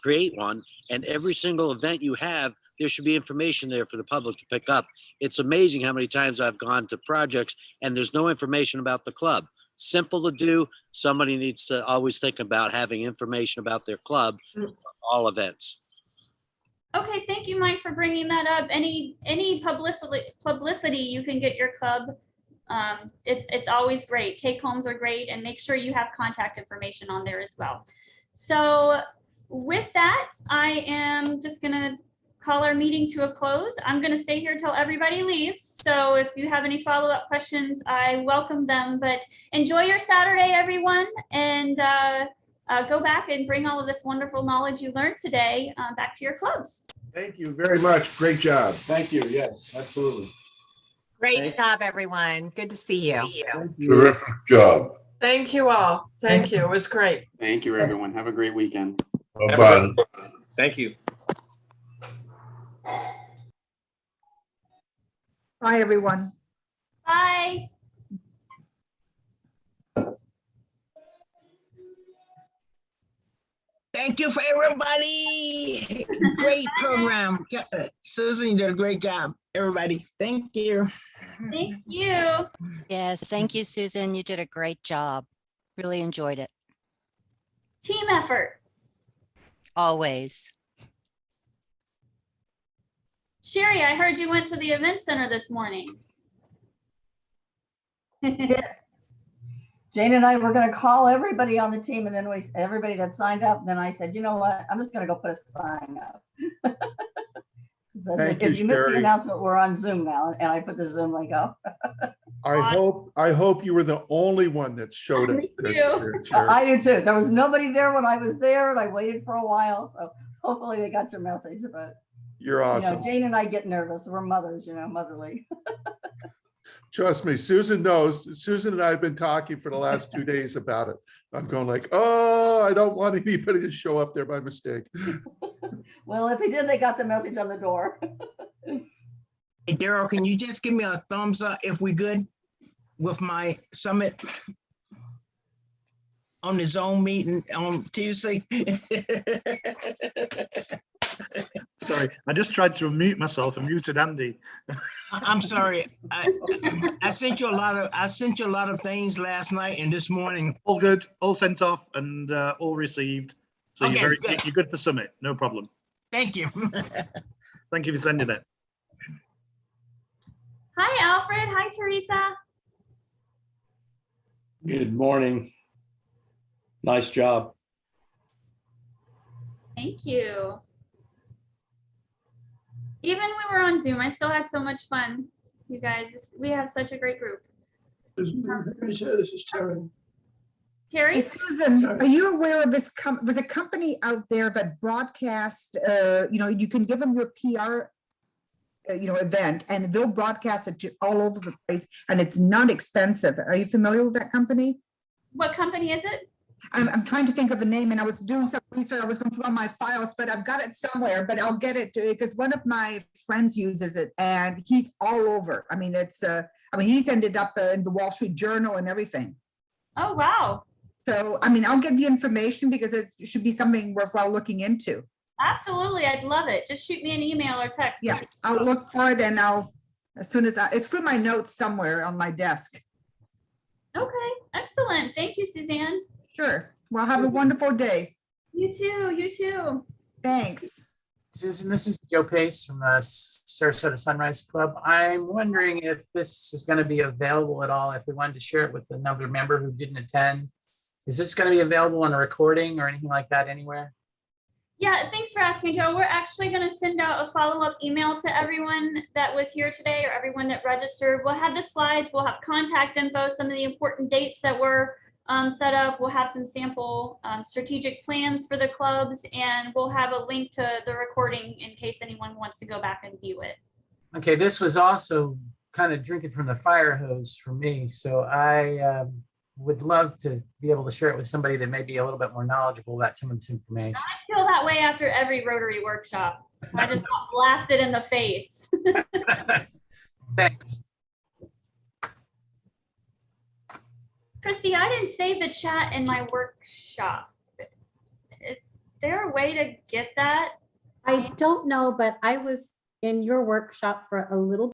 create one, and every single event you have, there should be information there for the public to pick up. It's amazing how many times I've gone to projects and there's no information about the club. Simple to do. Somebody needs to always think about having information about their club for all events. Okay, thank you, Mike, for bringing that up. Any publicity you can get your club, it's always great. Take homes are great, and make sure you have contact information on there as well. So with that, I am just gonna call our meeting to a close. I'm gonna stay here till everybody leaves. So if you have any follow-up questions, I welcome them. But enjoy your Saturday, everyone, and go back and bring all of this wonderful knowledge you learned today back to your clubs. Thank you very much. Great job. Thank you. Yes, absolutely. Great job, everyone. Good to see you. Terrific job. Thank you all. Thank you. It was great. Thank you, everyone. Have a great weekend. Bye-bye. Thank you. Bye, everyone. Bye. Thank you for everybody. Great program. Susan, you did a great job. Everybody, thank you. Thank you. Yes, thank you, Susan. You did a great job. Really enjoyed it. Team effort. Always. Sherry, I heard you went to the event center this morning. Jane and I were going to call everybody on the team, and then everybody that signed up. And then I said, you know what? I'm just going to go put a sign up. So if you missed the announcement, we're on Zoom now, and I put the Zoom link up. I hope you were the only one that showed up. Me too. I do too. There was nobody there when I was there, and I waited for a while. So hopefully they got your message. But you're awesome. You know, Jane and I get nervous. We're mothers, you know, motherly. Trust me, Susan knows. Susan and I have been talking for the last 2 days about it. I'm going like, oh, I don't want anybody to show up there by mistake. Well, if they did, they got the message on the door. Hey, Daryl, can you just give me a thumbs up if we good with my summit on the Zoom meeting on Tuesday? Sorry, I just tried to unmute myself and muted Andy. I'm sorry. I sent you a lot of things last night and this morning. All good, all sent off and all received. So Okay, you're good for Summit, no problem. Thank you. Thank you for sending it. Hi, Alfred. Hi, Teresa. Good morning. Nice job. Thank you. Even when we were on Zoom, I still had so much fun. You guys, we have such a great group. This is Terry. Terry? Hey, Susan, are you aware of this? There's a company out there that broadcasts, you know, you can give them your PR event, and they'll broadcast it to all over the place, and it's not expensive. Are you familiar with that company? What company is it? I'm trying to think of the name, and I was doing some research. I was going through all my files, but I've got it somewhere, but I'll get it to you because one of my friends uses it and he's all over. I mean, he's ended up in the Wall Street Journal and everything. Oh, wow. So, I mean, I'll get the information because it should be something worthwhile looking into. Absolutely. I'd love it. Just shoot me an email or text. Yeah, I'll look for it and as soon as it's through my notes somewhere on my desk. Okay, excellent. Thank you, Suzanne. Sure. Well, have a wonderful day. You too. You too. Thanks. Susan, this is Joe Pace from the Sarasota Sunrise Club. I'm wondering if this is going to be available at all, if we wanted to share it with another member who didn't attend. Is this going to be available on a recording or anything like that anywhere? Yeah, thanks for asking, Joe. We're actually going to send out a follow-up email to everyone that was here today or everyone that registered. We'll have the slides, we'll have contact info, some of the important dates that were set up. We'll have some sample strategic plans for the clubs, and we'll have a link to the recording in case anyone wants to go back and view it. Okay, this was also kind of drinking from the fire hose for me. So I would love to be able to share it with somebody that may be a little bit more knowledgeable about some of this information. I feel that way after every Rotary workshop. I just got blasted in the face. Thanks. Christy, I didn't save the chat in my workshop. Is there a way to get that? I don't know, but I was in your workshop for a little